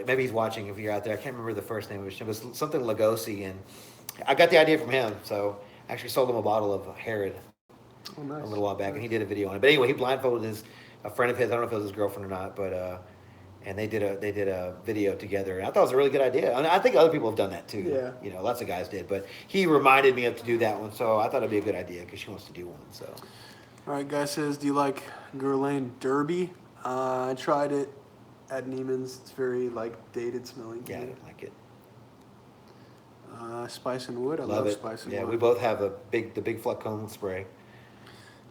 maybe he's watching if you're out there. I can't remember the first name. It was something Lugosi, and I got the idea from him. So I actually sold him a bottle of Herod
Nice.
a little while back, and he did a video on it. But anyway, he blindfolded a friend of his. I don't know if it was his girlfriend or not, but and they did a video together. And I thought it was a really good idea. And I think other people have done that too.
Yeah.
You know, lots of guys did. But he reminded me of to do that one, so I thought it'd be a good idea because she wants to do one. So.
All right, guy says, do you like Guerlain Derby? I tried it at Neiman's. It's very like dated smelling.
Yeah, I don't like it.
Spice and Wood. I
Love it.
Spice and
Yeah,
Wood.
we both have the big flacon spray.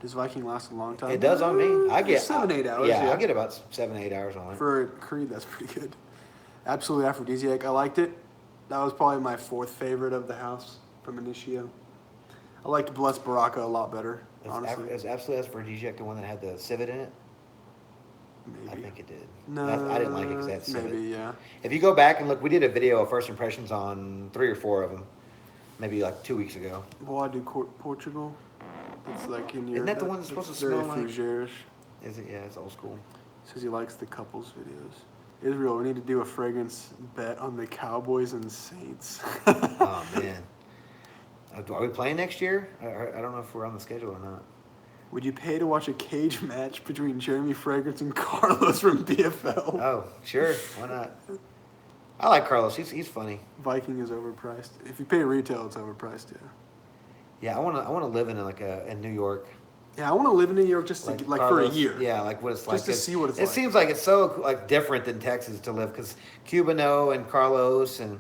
Does Viking last a long time?
It does on me. I get
7-8 hours.
Yeah, I get about 7-8 hours on it.
For a Creed, that's pretty good. Absolutely aphrodisiac. I liked it. That was probably my fourth favorite of the house from Initio. I liked Blessed Baraka a lot better, honestly.
Is absolutely aphrodisiac the one that had the civet in it?
Maybe.
I think it did.
No,
I didn't like it because that civet.
maybe, yeah.
If you go back and look, we did a video of first impressions on 3 or 4 of them, maybe like 2 weeks ago.
Bois du Portugal. It's like in your.
Isn't that the one that's supposed to
very
smell like?
fougere-ish.
Is it? Yeah, it's old school.
Says he likes the couples videos. Israel, we need to do a fragrance bet on the Cowboys and Saints.
Oh man, are we playing next year? I don't know if we're on the schedule or not.
Would you pay to watch a cage match between Jeremy Fragrance and Carlos from BFL?
Oh, sure, why not? I like Carlos. He's funny.
Viking is overpriced. If you pay retail, it's overpriced, yeah.
Yeah, I wanna live in in New York.
Yeah, I want to live in New York just to, like for a
Carlos,
year.
Yeah, like what it's like.
Just to see what it's
it
like.
It seems like it's so like different than Texas to live because Cubano and Carlos and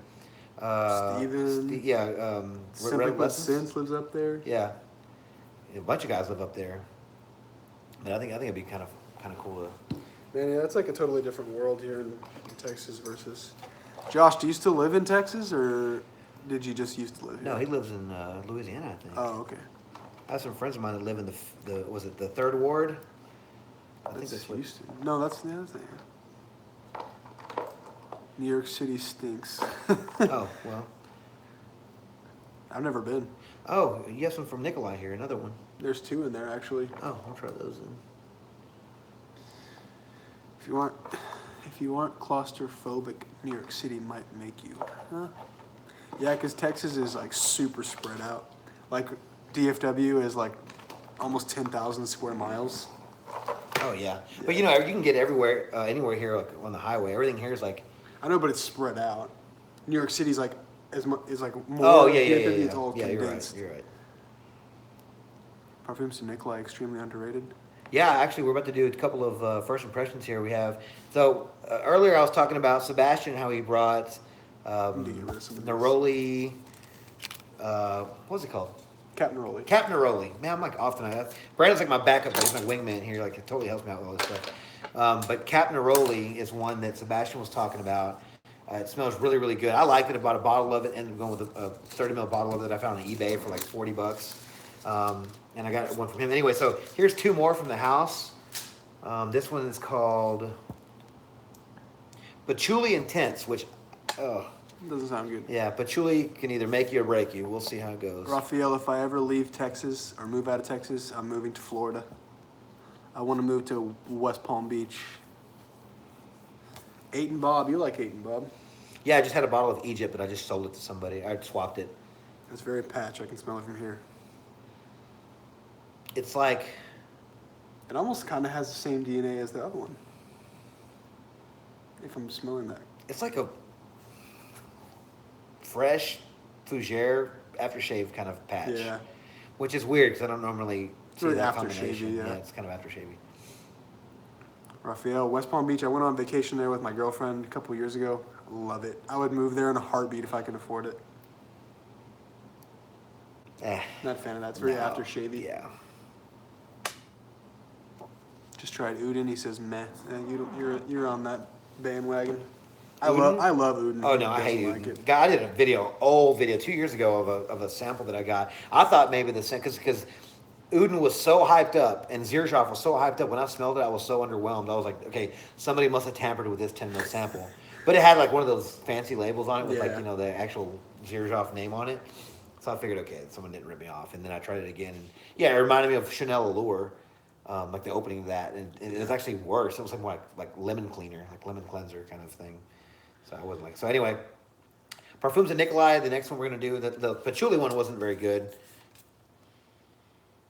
Steven. Simply Put Sense lives up there.
Yeah, a bunch of guys live up there. But I think it'd be kind of cool to.
Man, yeah, that's like a totally different world here in Texas versus. Josh, do you still live in Texas, or did you just used to live here?
No, he lives in Louisiana, I think.
Oh, okay.
I have some friends of mine that live in the 3rd Ward? I think that's what.
Houston. No, that's the other thing. New York City stinks.
Oh, well.
I've never been.
Oh, you have some from Nikolai here, another one.
There's 2 in there actually.
Oh, I'll try those then.
If you aren't claustrophobic, New York City might make you. Huh? Yeah, because Texas is like super spread out. Like DFW is like almost 10,000 square miles.
Oh yeah, but you know you can get everywhere, anywhere here, like on the highway. Everything here is like.
I know, but it's spread out. New York City's like is like more.
Oh yeah.
It's all
Yeah,
condensed.
you're right.
Parfums to Nikolai extremely underrated.
Yeah, actually, we're about to do a couple of first impressions here. We have earlier I was talking about Sebastian, how he brought Neroli. What was it called?
Captain Rolly.
Captain Neroli. Man, I'm like off tonight. Brandon's like my backup. He's my wingman here. Like it totally helps me out with all this stuff. But Captain Neroli is one that Sebastian was talking about. It smells really, really good. I liked it. I bought a bottle of it. Ended up going with a 30 ml bottle of it that I found on eBay for like $40. And I got one from him. Anyway, so here's 2 more from the house. This one is called Patchouli Intense, which,
Doesn't sound good.
yeah, patchouli can either make you or break you. We'll see how it goes.
Raphael, if I ever leave Texas or move out of Texas, I'm moving to Florida. I want to move to West Palm Beach. 8 and Bob, you like 8 and Bob?
Yeah, I just had a bottle of Egypt, but I just sold it to somebody. I swapped it.
It's very patch. I can smell it from here.
It's like,
It almost kind of has the same DNA as the other one. If I'm smelling that.
it's like a fresh fougere aftershave kind of patch.
Yeah.
Which is weird because I don't normally see
Very
that
aftershave-y,
combination.
yeah.
It's kind of aftershave-y.
Raphael, West Palm Beach. I went on vacation there with my girlfriend a couple years ago. Love it. I would move there in a heartbeat if I could afford it. Not a fan of that. It's very aftershave-y.
Yeah.
Just tried Udin. He says meh. You're on that bandwagon.
Uden?
I love Uden.
Oh
Who
no, I hate
doesn't
Uden.
like it?
God, I did a video, old video, 2 years ago of a sample that I got. I thought maybe the same because Uden was so hyped up and Zirjoff was so hyped up. When I smelled it, I was so underwhelmed. I was like, okay, somebody must have tampered with this 10 ml sample. But it had like one of those fancy labels on it with like
Yeah.
the actual Zirjoff name on it. So I figured, okay, someone didn't rip me off. And then I tried it again, and yeah, it reminded me of Chanel Allure. Like the opening of that, and it was actually worse. It was like more like lemon cleaner, like lemon cleanser kind of thing. So I wasn't like so. Anyway, Parfums of Nikolai. The next one we're gonna do the patchouli one wasn't very good.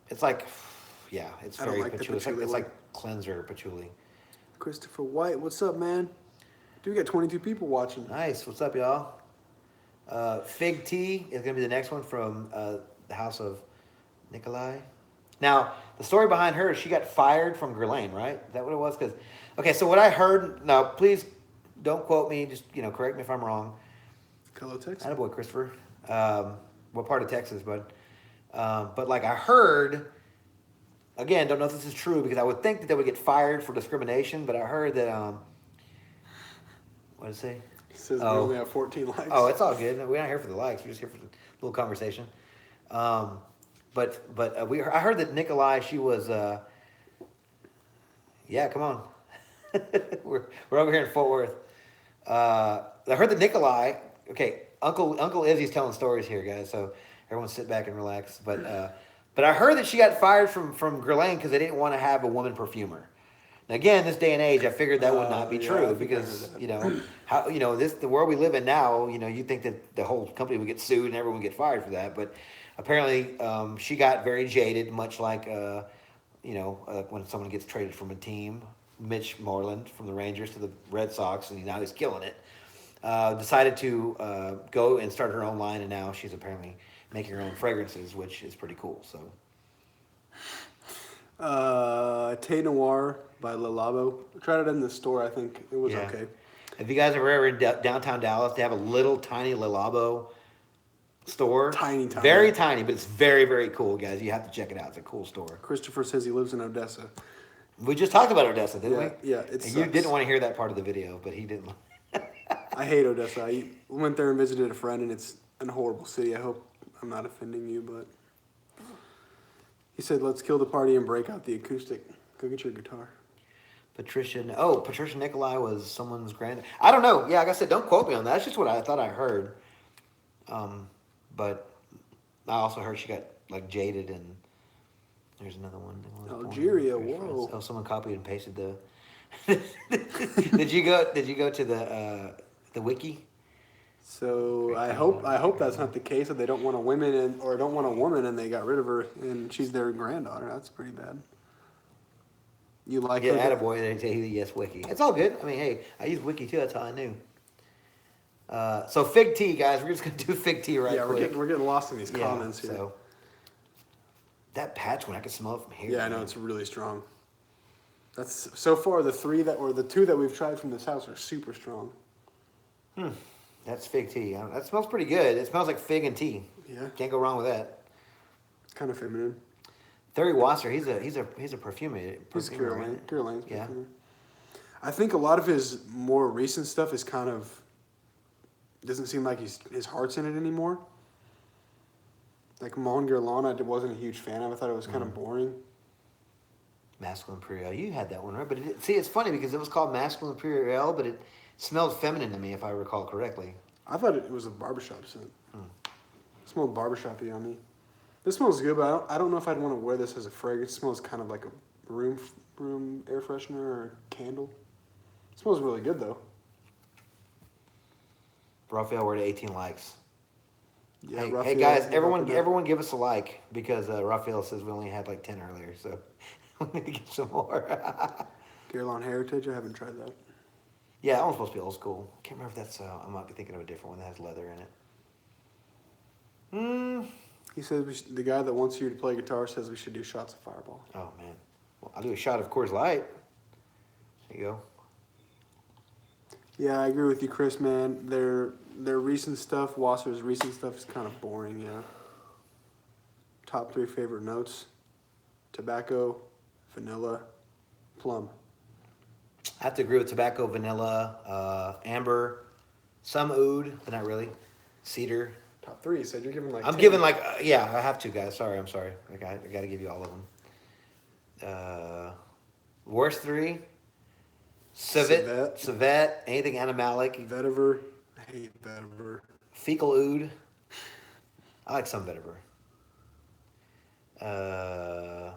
It's like, yeah, it's
I don't
very
like the
patchouli.
patchouli
It's
one.
like cleanser patchouli.
Christopher White, what's up, man? Dude, we got 22 people watching.
Nice. What's up, y'all? Fig Tea is gonna be the next one from the House of Nikolai. Now, the story behind her is she got fired from Guerlain, right? Is that what it was? Because, okay, so what I heard, now please don't quote me, just, correct me if I'm wrong.
Hello, Texas.
Attaboy, Christopher. What part of Texas, bud? But like I heard, again, don't know if this is true because I would think that they would get fired for discrimination, but I heard that, what did it say?
He says we only have 14 likes.
Oh, it's all good. We're not here for the likes. We're just here for the little conversation. But I heard that Nikolai, she was, yeah, come on. we're over here in Fort Worth. I heard that Nikolai, okay, Uncle Izzy's telling stories here, guys, so everyone sit back and relax. But I heard that she got fired from Guerlain because they didn't want to have a woman perfumer. Now, again, this day and age, I figured that would not be
yeah, I
true
think I
because
heard that.
how the world we live in now, you think that the whole company would get sued and everyone would get fired for that, but apparently she got very jaded, much like when someone gets traded from a team. Mitch Moreland from the Rangers to the Red Sox, and now he's killing it. Decided to go and start her own line, and now she's apparently making her own fragrances, which is pretty cool. So.
Tay Noir by Le Labo. I tried it in the store. I think it was okay.
If you guys are ever in downtown Dallas, they have a little tiny Le Labo store.
Tiny.
Very tiny, but it's very, very cool, guys. You have to check it out. It's a cool store.
Christopher says he lives in Odessa.
We just talked about Odessa, didn't we?
Yeah, it
And
sucks.
you didn't want to hear that part of the video, but he didn't.
I hate Odessa. I went there and visited a friend, and it's a horrible city. I hope I'm not offending you, but he said, let's kill the party and break out the acoustic. Go get your guitar.
Patricia Nikolai was someone's grand. I don't know. Yeah, like I said, don't quote me on that. That's just what I thought I heard. But I also heard she got like jaded, and there's another one.
Algeria, whoa.
Oh, someone copied and pasted the. Did you go to the wiki?
So I hope that's not the case. That they don't want a woman and they got rid of her and she's their granddaughter. That's pretty bad. You like
Yeah,
her?
attaboy, they say yes, wiki. It's all good. I mean, hey, I use wiki too. That's how I knew. So fig tea, guys. We're just gonna do fig tea right quick.
Yeah, we're getting lost in these comments here.
So that patch one, I can smell it from here.
Yeah, I know it's really strong. That's so far the two that we've tried from this house are super strong.
That's fig tea. That smells pretty good. It smells like fig and tea.
Yeah,
Can't go wrong with that.
it's kind of feminine.
Thurry Wasser, he's a perfumer.
He's Caroline.
Yeah.
I think a lot of his more recent stuff is kind of doesn't seem like his heart's in it anymore. Like Mon Guerlain, I wasn't a huge fan of. I thought it was kind of boring.
Masculine Imperial. You had that one, right? But it's funny because it was called Masculine Imperial, but it smelled feminine to me, if I recall correctly.
I thought it was a barbershop scent. It smelled barbershop-y on me. This smells good, but I don't know if I'd want to wear this as a fragrance. It smells kind of like a room air freshener or candle. It smells really good, though.
Raphael, we're at 18 likes.
Yeah,
Hey guys, everyone give us a like because Raphael says we only had like 10 earlier, so we need to get some more.
Guerlain Heritage, I haven't tried that.
Yeah, that one's supposed to be old school. I can't remember if that's, I might be thinking of a different one that has leather in it.
He says the guy that wants you to play guitar says we should do shots of Fireball.
Oh, man. Well, I'll do a shot of Coors Light. There you go.
Yeah, I agree with you, Chris, man. Their recent stuff, Wasser's recent stuff is kind of boring, yeah. Top 3 favorite notes: tobacco, vanilla, plum.
I have to agree with tobacco, vanilla, amber, some oud, but not really. Cedar.
Top 3. You said you're giving like
I'm
10.
giving like yeah, I have to, guys. Sorry, I'm sorry. I got to give you all of them. Worst 3. Civet, anything animalic.
Vetiver. I hate vetiver.
Fecal oud. I like some vetiver. I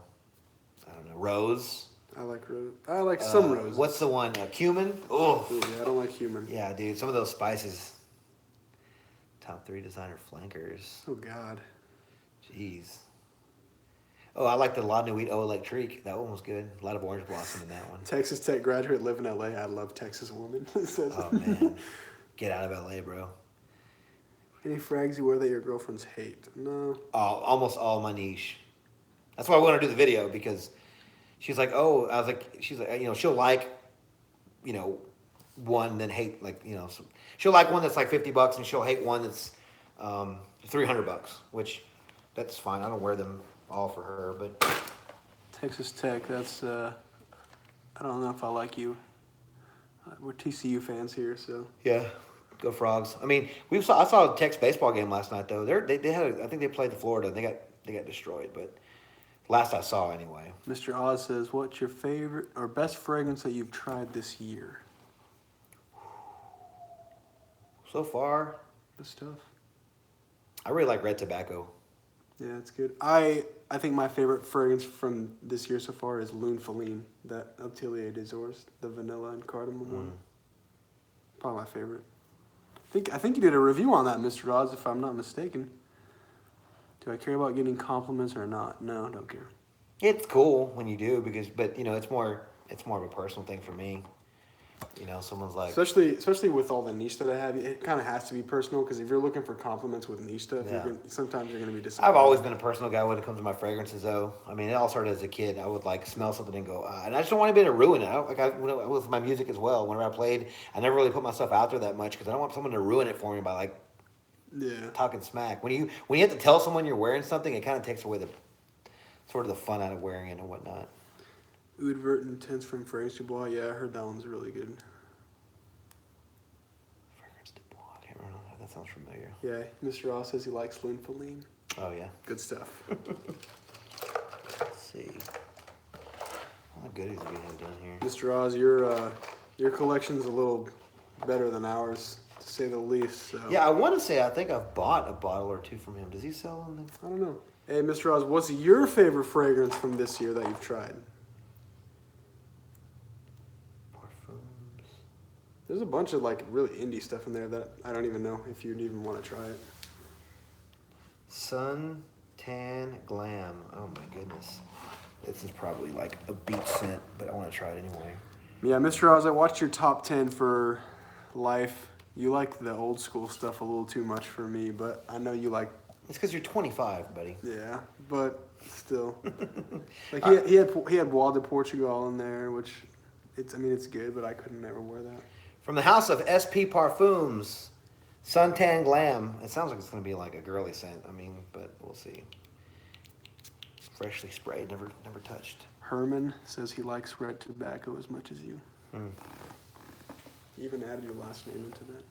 don't know. Rose.
I like rose. I like some roses.
What's the one? Cumin? Oh.
Yeah, I don't like human.
Yeah, dude. Some of those spices. Top 3 designer flankers.
Oh, God.
Jeez. Oh, I like the La Nuit Eau Electrique. That one was good. A lot of orange blossom in that one.
Texas Tech graduate, live in LA. I love Texas woman. Says.
Oh, man. Get out of LA, bro.
Any frags you wear that your girlfriends hate? No.
Almost all my niche. That's why I want to do the video, because she's like, oh, I was like, she's like, she'll like, one, then hate, like, she'll like one that's like $50 and she'll hate one that's $300, which that's fine. I don't wear them all for her, but
Texas Tech, that's, I don't know if I like you. We're TCU fans here, so.
yeah, go Frogs. I mean, I saw a Tech's baseball game last night though. They had, I think they played the Florida. They got destroyed, but last I saw anyway.
Mr. Oz says, what's your favorite or best fragrance that you've tried this year?
So far,
Good stuff.
I really like red tobacco.
Yeah, it's good. I think my favorite fragrance from this year so far is Lune Feline, that Atelier des Ors, the vanilla and cardamom one. Probably my favorite. I think you did a review on that, Mr. Oz, if I'm not mistaken. Do I care about getting compliments or not? No, don't care.
It's cool when you do, but it's more of a personal thing for me. Someone's like,
Especially with all the niche stuff I have, it kind of has to be personal, because if you're looking for compliments with niche stuff,
Yeah.
sometimes you're going to be disappointed.
I've always been a personal guy when it comes to my fragrances, though. I mean, it all started as a kid. I would like smell something and go, and I just don't want anybody to ruin it. With my music as well. Whenever I played, I never really put myself out there that much because I don't want someone to ruin it for me by like talking smack. When you have to tell someone you're wearing something, it kind of takes away the sort of the fun out of wearing it and whatnot.
Oud Vert Intense from Frags du Bois. Yeah, I heard that one's really good.
Fragrance du Bois. I can't remember that. That sounds familiar.
Yeah, Mr. Ross says he likes Lune Feline.
Oh, yeah.
Good stuff.
Let's see. What goodies do we have down here?
Mr. Oz, your collection's a little better than ours, to say the least. So.
Yeah, I want to say I think I've bought a bottle or two from him. Does he sell them?
I don't know. Hey, Mr. Oz, what's your favorite fragrance from this year that you've tried?
Parfums.
There's a bunch of like really indie stuff in there that I don't even know if you'd even want to try it.
Sun Tan Glam. Oh my goodness. This is probably like a beach scent, but I want to try it anyway.
Yeah, Mr. Oz, I watched your top 10 for life. You like the old school stuff a little too much for me, but I know you like.
It's because you're 25, buddy.
Yeah, but still, like he had Bois de Portugal in there, which it's good, but I couldn't ever wear that.
From the house of SP Parfums, Suntan Glam. It sounds like it's going to be like a girly scent. But we'll see. Freshly sprayed, never touched.
Herman says he likes red tobacco as much as you. You even added your last name into that.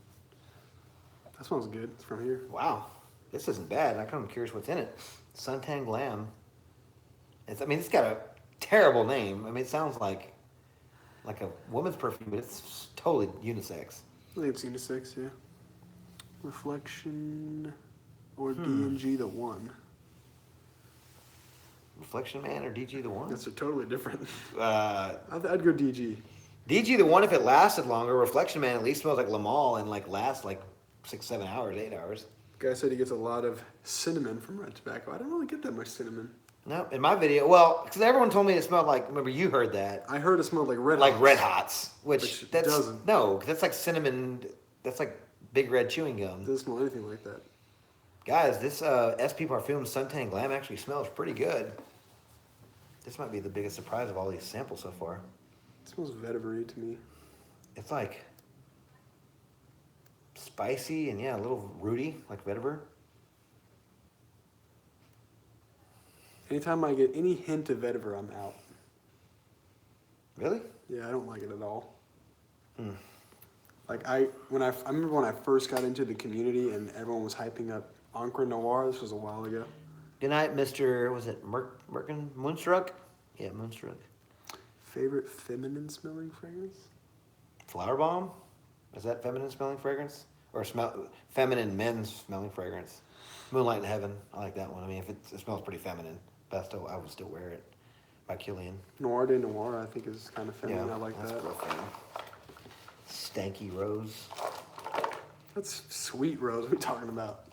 That smells good. It's from here.
Wow, this isn't bad. I'm kind of curious what's in it. Suntan Glam. It's got a terrible name. It sounds like a woman's perfume, but it's totally unisex.
I think it's unisex, yeah. Reflection or D&G the One.
Reflection Man or DG the One?
That's totally different.
Uh,
I'd go DG.
DG the One, if it lasted longer. Reflection Man at least smells like Le Male and like lasts like 6, 7 hours, 8 hours.
Guy said he gets a lot of cinnamon from red tobacco. I don't really get that much cinnamon.
No, in my video, well, because everyone told me it smelled like. Remember, you heard that.
I heard it smelled like red.
Like
Hots.
Red Hots, which that's
doesn't.
No, that's like cinnamon. That's like Big Red chewing gum.
It doesn't smell anything like that.
Guys, this SP Parfum Suntan Glam actually smells pretty good. This might be the biggest surprise of all these samples so far.
It smells vetiver-y to me.
It's like spicy and a little rooty, like vetiver.
Anytime I get any hint of vetiver, I'm out.
Really?
Yeah, I don't like it at all. Like I remember when I first got into the community and everyone was hyping up Encre Noir. This was a while ago.
Good night, Mr. Was it Merkin Moonstruck? Yeah, Moonstruck.
Favorite feminine smelling fragrance?
Flower Bomb? Is that feminine smelling fragrance? Or feminine men's smelling fragrance? Moonlight in Heaven. I like that one. I mean, if it smells pretty feminine, but I would still wear it. By Killian.
Noir de Noir, I think, is kind of feminine.
Yeah,
I like
that's
that.
real feminine. Stanky Rose.
That's sweet rose. What are we talking about?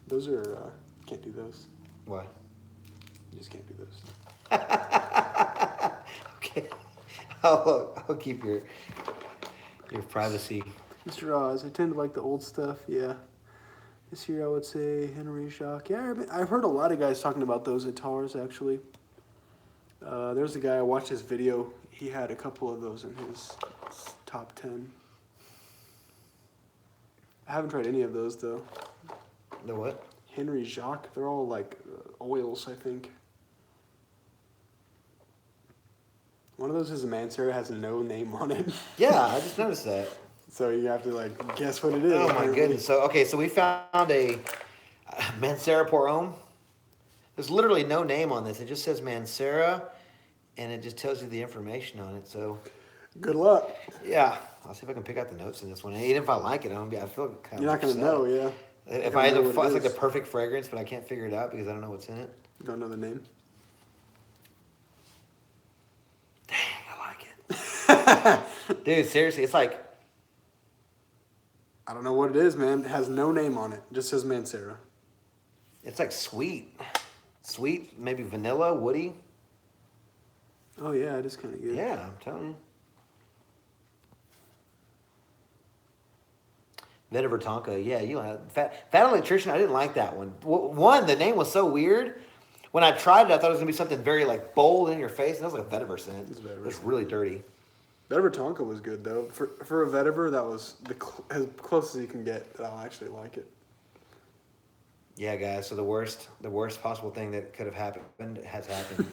Those are, can't do those.
Why?
You just can't do those.
Okay. I'll keep your privacy.
Mr. Oz, I tend to like the old stuff, yeah. This year I would say Henry Jacques. Yeah, I've heard a lot of guys talking about those guitars, actually. There's a guy, I watched his video. He had a couple of those in his top 10. I haven't tried any of those, though.
The what?
Henry Jacques. They're all like oils, I think. One of those is a Mancera, has no name on it.
Yeah, I just noticed that.
So you have to like guess what it is.
Oh my goodness. So we found a Mancera Pour Homme. There's literally no name on this. It just says Mancera, and it just tells you the information on it. So
Good luck.
yeah, I'll see if I can pick out the notes in this one. And even if I like it, I feel kind of.
You're not gonna know, yeah.
If
You
I
don't
end
know
up,
what it
it's like the
is.
perfect fragrance, but I can't figure it out because I don't know what's in it.
You don't know the name.
Dang, I like it. Dude, seriously, it's like,
I don't know what it is, man. It has no name on it. It just says Mancera.
it's like sweet. Sweet, maybe vanilla, woody.
Oh yeah, it is kind of good.
Yeah, I'm telling you. Vetiver Tonka, yeah, you know, Fat Electrician, I didn't like that one. One, the name was so weird. When I tried it, I thought it was going to be something very, like, bold in your face, and that was like a vetiver scent.
It's a vetiver
It's
scent.
really dirty.
Vetiver Tonka was good though. For a vetiver, that was as close as you can get that I'll actually like it.
Yeah, guys, so the worst possible thing that could have happened has happened.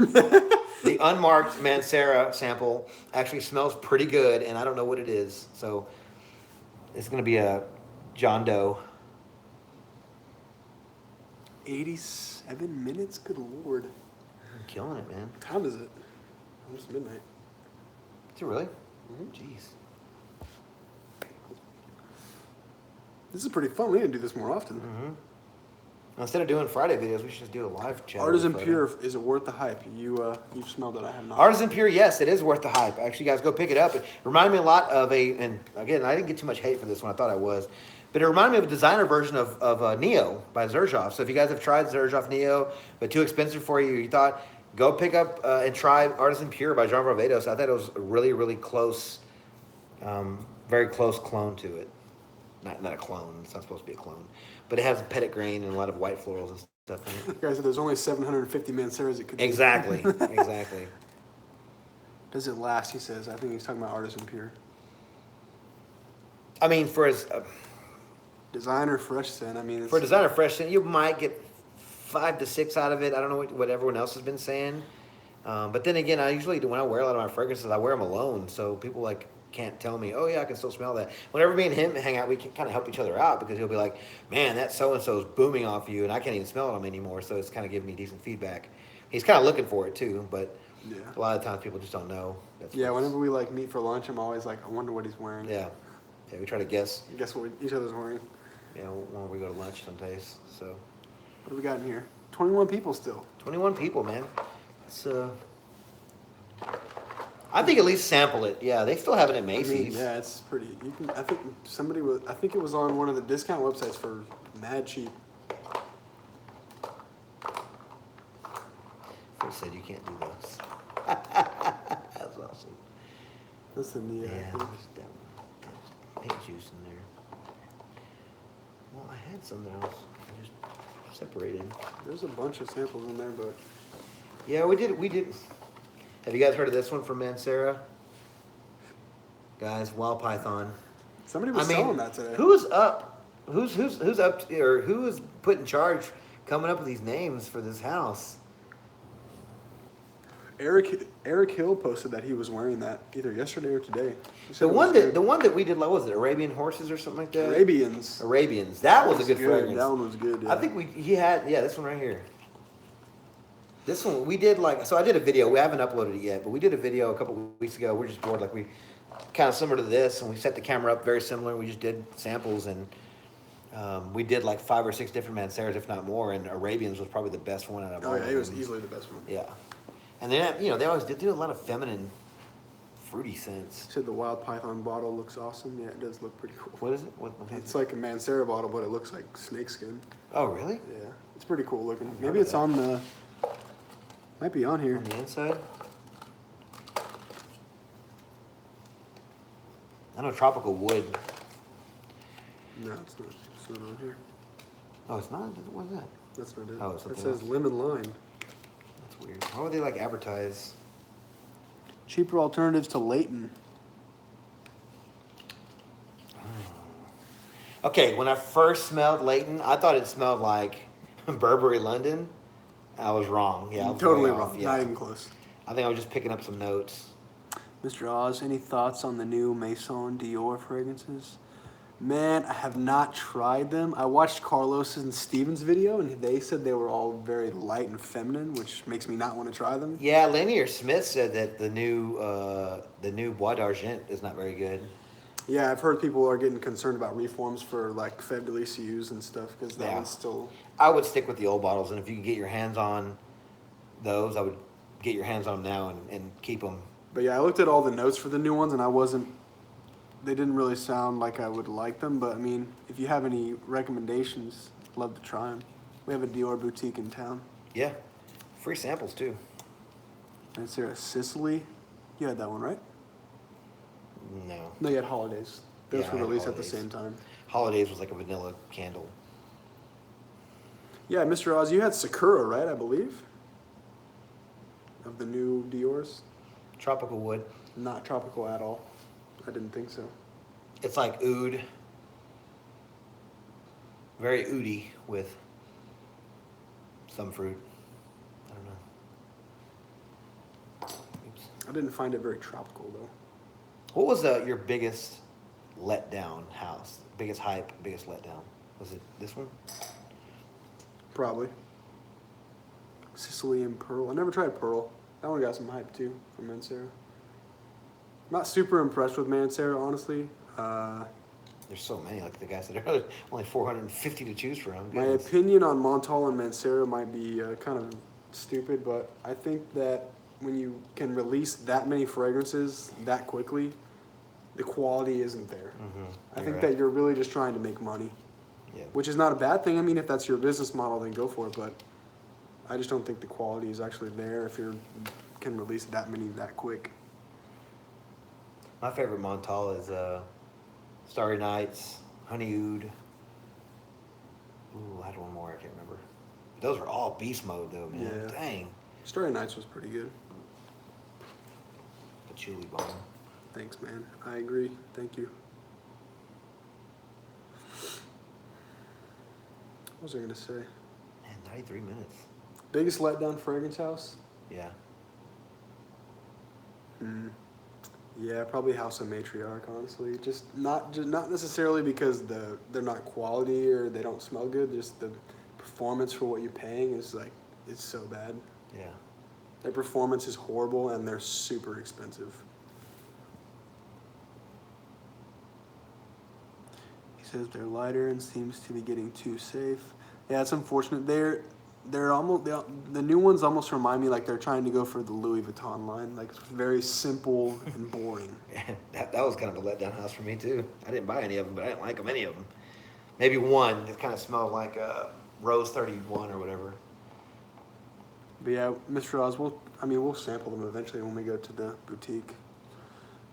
The unmarked Mancera sample actually smells pretty good, and I don't know what it is. So it's going to be a John Doe.
87 minutes? Good lord.
I'm killing it, man.
What time is it? Almost midnight.
Is it really?
Mhm.
Jeez.
This is pretty fun. We need to do this more often.
Mm-hmm. Instead of doing Friday videos, we should just do a live chat.
Artisan
Friday.
Pure, is it worth the hype? You've smelled it. I have not.
Artisan Pure, yes, it is worth the hype. Actually, guys, go pick it up. It reminded me a lot of and again, I didn't get too much hate for this one. I thought I was. But it reminded me of a designer version of Neo by Xerjoff. So if you guys have tried Xerjoff Neo, but too expensive for you, you thought, go pick up and try Artisan Pure by Jean Barbados. I thought it was a really, really close, very close clone to it. Not a clone. It's not supposed to be a clone. But it has petit grain and a lot of white florals and stuff in it.
Guys, there's only 750 Manceras it could be.
Exactly. Exactly.
Does it last, he says. I think he's talking about Artisan Pure.
I mean, for his...
Designer fresh scent. I mean, it's,
For a designer fresh scent, you might get 5 to 6 out of it. I don't know what everyone else has been saying. But then again, I usually, when I wear a lot of my fragrances, I wear them alone. So people like can't tell me, oh yeah, I can still smell that. Whenever me and him hang out, we can kind of help each other out because he'll be like, man, that so-and-so is booming off you and I can't even smell them anymore. So it's kind of giving me decent feedback. He's kind of looking for it too, but
yeah.
a lot of times people just don't know.
Yeah, whenever we like meet for lunch, I'm always like, I wonder what he's wearing.
Yeah. Yeah, we try to guess,
Guess what each other's wearing.
you know, when we go to lunch some days. So
What do we got in here? 21 people still.
21 people, man. It's I think at least sample it. Yeah, they still have it at
I
Macy's.
mean, yeah, it's pretty. You can. I think somebody was. I think it was on one of the discount websites for mad cheap.
They said you can't do those. That's awesome.
Listen,
Yeah,
yeah.
there's that pink juice in there. Well, I had some that I was just separated.
There's a bunch of samples in there, but
Yeah, we did. Have you guys heard of this one from Mancera? Guys, Wild Python.
somebody was selling that today.
Who's up? Who's up or who is put in charge coming up with these names for this house?
Eric Hill posted that he was wearing that either yesterday or today. He said
The
it
one
was
that
good.
the one that we did, like, what was it, Arabian horses or something like that?
Arabians.
Arabians. That was a good
good.
fragrance.
That one was good. Yeah.
I think he had this one right here. This one we did so I did a video. We haven't uploaded it yet, but we did a video a couple weeks ago. We're just bored, like we kind of similar to this, and we set the camera up very similar. We just did samples, and we did like 5 or 6 different Manceras, if not more. And Arabians was probably the best one out of all.
Oh yeah,
of
it was
them.
easily the best one.
Yeah, and then they always do a lot of feminine, fruity scents.
Said the Wild Python bottle looks awesome. Yeah, it does look pretty cool.
What is it? What
It's like a Mancera bottle, but it looks like snakeskin.
Oh, really?
Yeah, it's pretty cool looking. Maybe it's on the. Might be on here.
On the inside? I know tropical wood.
No, it's not. It's not on here.
Oh, it's not? What is that?
That's not it.
Oh, it's
It
something
says
else.
lemon lime.
That's weird. Why would they like advertise?
Cheaper alternatives to Leighton.
Okay, when I first smelled Leighton, I thought it smelled like Burberry London. I was wrong. Yeah, I was
Totally
way off.
wrong.
Yeah.
Not even close.
I think I was just picking up some notes.
Mr. Oz, any thoughts on the new Maison Dior fragrances? Man, I have not tried them. I watched Carlos and Steven's video, and they said they were all very light and feminine, which makes me not want to try them.
Yeah, Lanier Smith said that the new Bois d'Argent is not very good.
Yeah, I've heard people are getting concerned about reforms for like Feb de Lisieux and stuff because that
Yeah.
one's still.
I would stick with the old bottles, and if you could get your hands on those, I would get your hands on them now and keep them.
But yeah, I looked at all the notes for the new ones, and I wasn't. They didn't really sound like I would like them. But I mean, if you have any recommendations, I'd love to try them. We have a Dior boutique in town.
Yeah, free samples too.
And is there a Sicily? You had that one, right?
No.
No, you had Holidays. Those
Yeah, I
were
had
released at the
Holidays.
same time.
Holidays was like a vanilla candle.
Yeah, Mr. Oz, you had Sakura, right? I believe. Of the new Dior's.
Tropical wood.
Not tropical at all. I didn't think so.
It's like oud. Very oudy with some fruit. I don't know. Oops.
I didn't find it very tropical though.
What was your biggest letdown house? Biggest hype, biggest letdown? Was it this one?
Probably. Sicilian Pearl. I never tried Pearl. That one got some hype too from Mancera. Not super impressed with Mancera, honestly.
There's so many, like the guy said earlier, only 450 to choose from.
My
Goodness.
opinion on Montal and Mancera might be kind of stupid, but I think that when you can release that many fragrances that quickly, the quality isn't there. I think that you're really just trying to make money,
Yeah.
which is not a bad thing. I mean, if that's your business model, then go for it. But I just don't think the quality is actually there if you can release that many that quick.
My favorite Montal is Starry Nights, Honey Oud. Ooh, I had one more, I can't remember. Those were all beast mode though, man.
Yeah.
Dang.
Starry Nights was pretty good.
Patchouli bomb.
Thanks, man. I agree. Thank you. What was I gonna say?
Man, 93 minutes.
Biggest letdown fragrance house?
Yeah.
Yeah, probably House of Matriarch. Honestly, just not necessarily because they're not quality or they don't smell good. Just the performance for what you're paying is like it's so bad.
Yeah.
Their performance is horrible and they're super expensive. He says they're lighter and seems to be getting too safe. Yeah, it's unfortunate. They're almost the new ones almost remind me like they're trying to go for the Louis Vuitton line. Like it's very simple and boring.
that was kind of a letdown house for me too. I didn't buy any of them, but I didn't like them, any of them. Maybe one that kind of smelled like Rose 31 or whatever.
But yeah, Mr. Oz, we'll sample them eventually when we go to the boutique.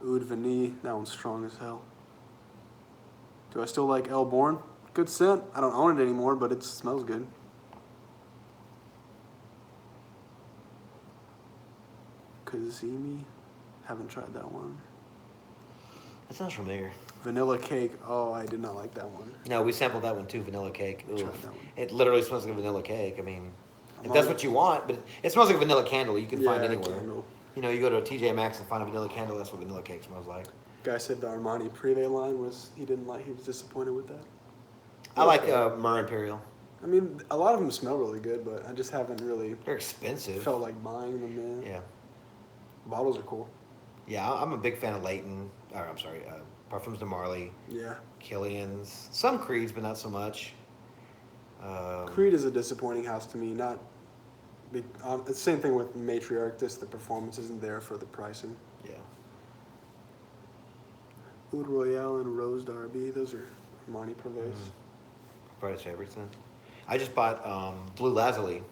Oud Vanille, that one's strong as hell. Do I still like El Born? Good scent. I don't own it anymore, but it smells good. Kazimi, haven't tried that one.
That sounds familiar.
Vanilla Cake, oh, I did not like that one.
No, we sampled that one too, vanilla cake.
Tried
Oof.
that one.
It literally smells like a vanilla cake. I mean, if that's what you want. But it smells like a vanilla candle. You can find
Yeah,
anywhere.
candle.
You know, you go to a TJ Maxx and find a vanilla candle. That's what vanilla cake smells like.
Guy said the Armani Privé line he didn't like. He was disappointed with that.
I like Myrrh Imperial.
I mean, a lot of them smell really good, but I just haven't really
They're expensive.
felt like buying them. Man.
Yeah.
Bottles are cool.
Yeah, I'm a big fan of Leighton. Or I'm sorry, Parfums de Marly,
Yeah.
Killian's, some Creeds, but not so much.
Creed is a disappointing house to me. Not. It's the same thing with Matriarch. Just the performance isn't there for the pricing.
Yeah.
Oud Royale and Rose Derby. Those are Armani Privés.
Brightest favorites then. I just bought Blue Lazuli.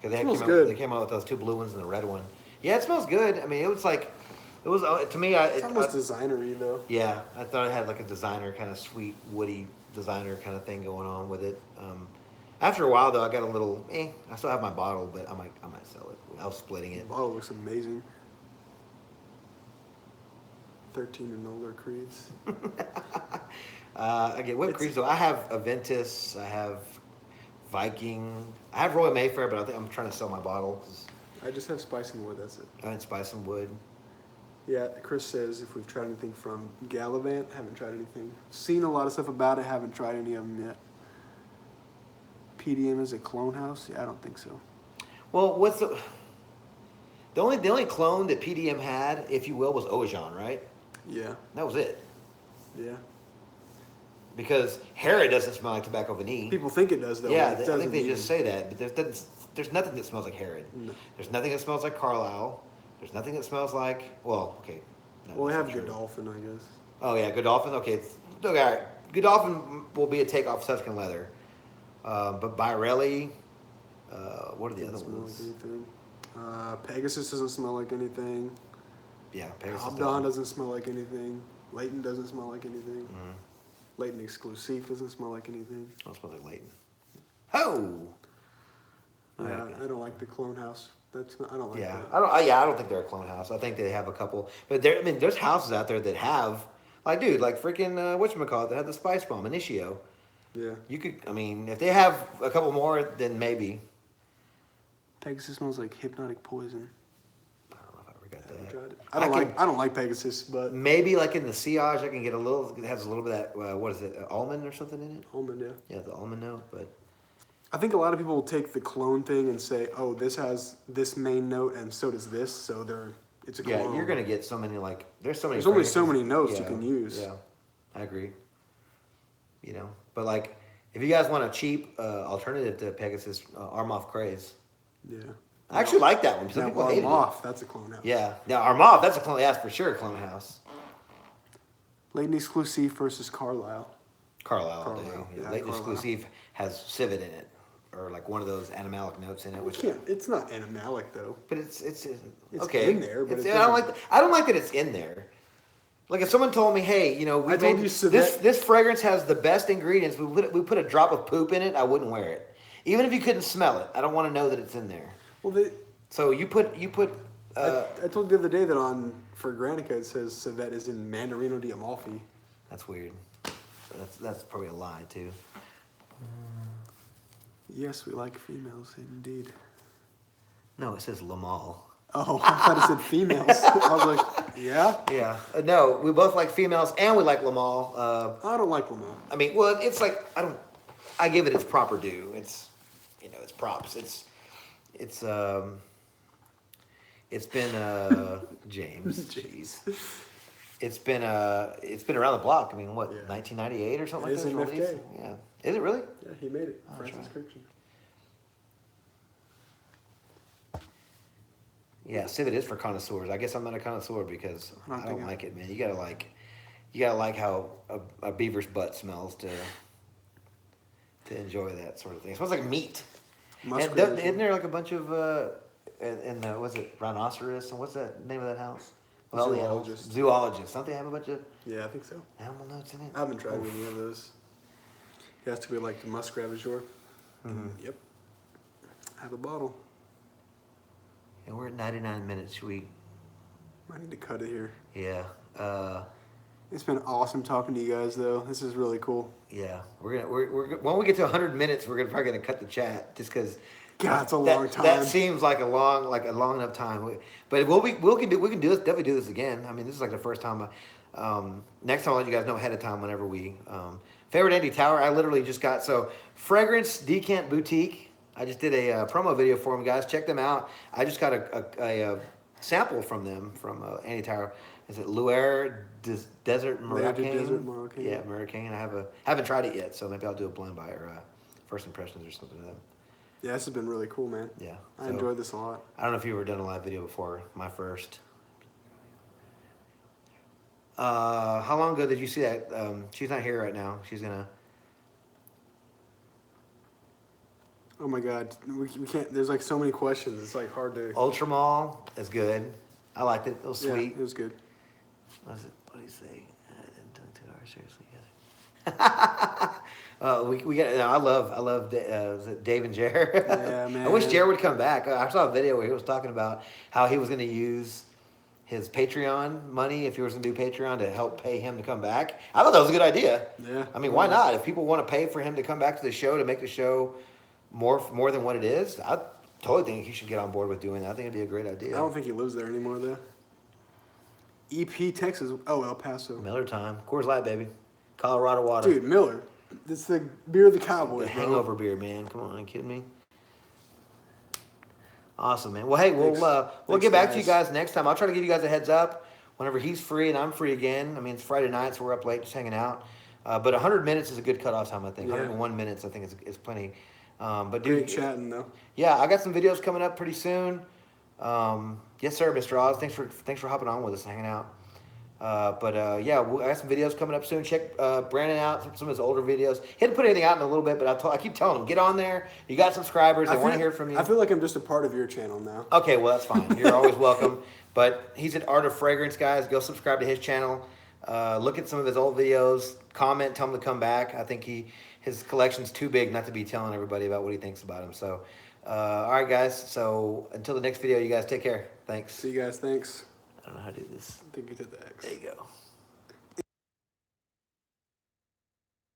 Because
Smells good.
They came out with those 2 blue ones and the red one. Yeah, it smells good. I mean, it was to me.
It's almost designer-y though.
Yeah, I thought it had like a designer kind of sweet, woody designer kind of thing going on with it. After a while though, I got a little. I still have my bottle, but I might sell it. I was splitting it.
The bottle looks amazing. 13 and older Creeds.
I get what Creeds though. I have Aventus. I have Viking. I have Royal Mayfair, but I think I'm trying to sell my bottle.
I just have Spice and Wood, that's it.
I had Spice and Wood.
Yeah, Chris says if we've tried anything from Gallivant, haven't tried anything. Seen a lot of stuff about it, haven't tried any of them yet. PDM is a clone house? Yeah, I don't think so.
Well, what's the only clone that PDM had, if you will, was Ojan, right?
Yeah.
That was it.
Yeah.
Because Harry doesn't smell like tobacco vanille.
People think it does though.
Yeah,
but it
I
doesn't
think they
even.
just say that, but there's nothing that smells like Herod.
No.
There's nothing that smells like Carlisle. There's nothing that smells like, well, okay. No,
Well, we
that's
have
not true.
Godolphin, I guess.
Oh yeah, Godolphin. Okay, all right. Godolphin will be a takeoff Tuscan leather, but Birelli. What are the other
Doesn't smell
ones?
like anything. Pegasus doesn't smell like anything.
Yeah, Pegasus.
Abdon doesn't smell like anything. Leighton doesn't smell like anything.
Mm-hmm.
Leighton Exclusive doesn't smell like anything.
Oh, it smells like Leighton. Oh.
Yeah,
Okay.
I don't like the clone house. I don't like
Yeah,
that.
I don't think they're a clone house. I think they have a couple, but there's houses out there that have, like, dude, like freaking whatchamacallit, that had the Spice Bomb, Initio.
Yeah.
You could, I mean, if they have a couple more, then maybe.
Pegasus smells like hypnotic poison.
I don't know if I ever got
I haven't
that.
tried it.
I
I don't like Pegasus, but
Maybe like in the sillage, I can get a little. It has a little bit of that. What is it? Almond or something in it?
almond, yeah.
Yeah, the almond note. But
I think a lot of people will take the clone thing and say, "Oh, this has this main note, and so does this." So it's a clone.
yeah, you're gonna get so many like. There's so many.
There's only so
fragrances.
many notes you
Yeah,
can use.
Yeah, I agree. You know, but like, if you guys want a cheap alternative to Pegasus, Armoff Craze.
Yeah.
I actually like that one. Some
Now,
people hated it.
Armoff, that's a clone house.
Yeah, now Armoff, that's a clone. Yeah, for sure, a clone house.
Leighton Exclusive versus Carlisle.
Carlisle,
Carlisle,
yeah,
yeah,
Leighton
Carlisle.
Exclusive has civet in it, or like one of those animalic notes in it, which.
It's not animalic though.
But it's
It's
okay.
in there, but
It's-
it
I don't
doesn't-
like. I don't like that it's in there. Like if someone told me, "Hey, you know,
I told you civet-
this fragrance has the best ingredients. We put a drop of poop in it," I wouldn't wear it, even if you couldn't smell it. I don't want to know that it's in there.
Well,
So you put.
I told you the other day that for Granica it says civet is in Mandarino di Amalfi.
That's weird. That's probably a lie too.
Yes, we like females indeed.
No, it says Lamal.
Oh, I thought it said females. I was like, yeah.
Yeah. No, we both like females and we like Lamal.
I don't like Lamont.
I mean, well, it's like I give it its proper due. It's, it's props. It's been James.
Jeez.
It's been around the block. I mean, what,
Yeah.
1998 or something
It
like
is
that?
in
It was
FK.
released? Yeah. Is it really?
Yeah, he made it.
Oh,
Francis
that's
Christian.
Yeah, civet is for connoisseurs. I guess I'm not a connoisseur because
I don't
I don't
think
like it, man. You gotta like how a beaver's butt smells to enjoy that sort of thing. It smells like meat. And
Musgrave.
isn't there like a bunch of what's it, rhinoceros, and what's that name of that house? Well, the animals.
Zoologist.
Zoologists. Don't they have a bunch of
Yeah, I think so.
animal notes in it?
I haven't tried any of those. It has to be like the musk ravageur.
Mhm.
Yep. Have a bottle.
And we're at 99 minutes.
I need to cut it here.
Yeah.
It's been awesome talking to you guys, though. This is really cool.
Yeah. We're when we get to 100 minutes, we're probably gonna cut the chat just because
God, it's a long time.
That seems like a long enough time. But we can do this. Definitely do this again. I mean, this is like the first time. Next time I'll let you guys know ahead of time whenever we. Favorite Andy Tower. I literally just got Fragrance Decant Boutique. I just did a promo video for them, guys. Check them out. I just got a sample from them from Andy Tower. Is it Luer Desert Moroccan?
Desert Moroccan.
Yeah, Moroccan. I haven't tried it yet, so maybe I'll do a blind buy or first impressions or something of them.
Yeah, this has been really cool, man.
Yeah,
I enjoyed this a lot.
I don't know if you've ever done a live video before. My first. How long ago did you see that? She's not here right now. She's gonna.
Oh my God, we can't. There's like so many questions. It's like hard to.
Ultra Mall is good. I liked it. It was sweet.
Yeah, it was good.
What do you say? Done 2 hours seriously. We got. I love is it Dave and Jer.
Yeah, man.
I wish Jer would come back. I saw a video where he was talking about how he was going to use his Patreon money if he was going to do Patreon to help pay him to come back. I thought that was a good idea.
Yeah.
I mean, why not? If people want to pay for him to come back to the show to make the show more than what it is, I totally think he should get on board with doing that. I think it'd be a great idea.
I don't think he lives there anymore, though. EP, Texas. Oh, El Paso.
Miller time. Coors Light, baby. Colorado water.
Dude, Miller. It's the beer of the Cowboys,
The
bro.
hangover beer, man. Come on, are you kidding me? Awesome, man. Well, hey, we'll
Thanks,
get back to you
guys.
guys next time. I'll try to give you guys a heads up whenever he's free and I'm free again. I mean, it's Friday night, so we're up late just hanging out. But 100 minutes is a good cutoff time, I think.
Yeah.
101 minutes, I think, is plenty. But
Great
dude,
chatting, though.
yeah, I got some videos coming up pretty soon. Yes, sir, Mr. Oz. Thanks for hopping on with us and hanging out. Yeah, I got some videos coming up soon. Check Brandon out, some of his older videos. He hadn't put anything out in a little bit, but I keep telling him, get on there. You got subscribers. They want to hear from you.
I feel like I'm just a part of your channel now.
Okay, well, that's fine. You're always welcome. But he's at Art of Fragrance, guys. Go subscribe to his channel. Look at some of his old videos. Comment, tell him to come back. I think his collection's too big not to be telling everybody about what he thinks about him. So, all right, guys. So until the next video, you guys take care. Thanks.
See you guys. Thanks.
I don't know how to do this.
I think you did the X.
There you go.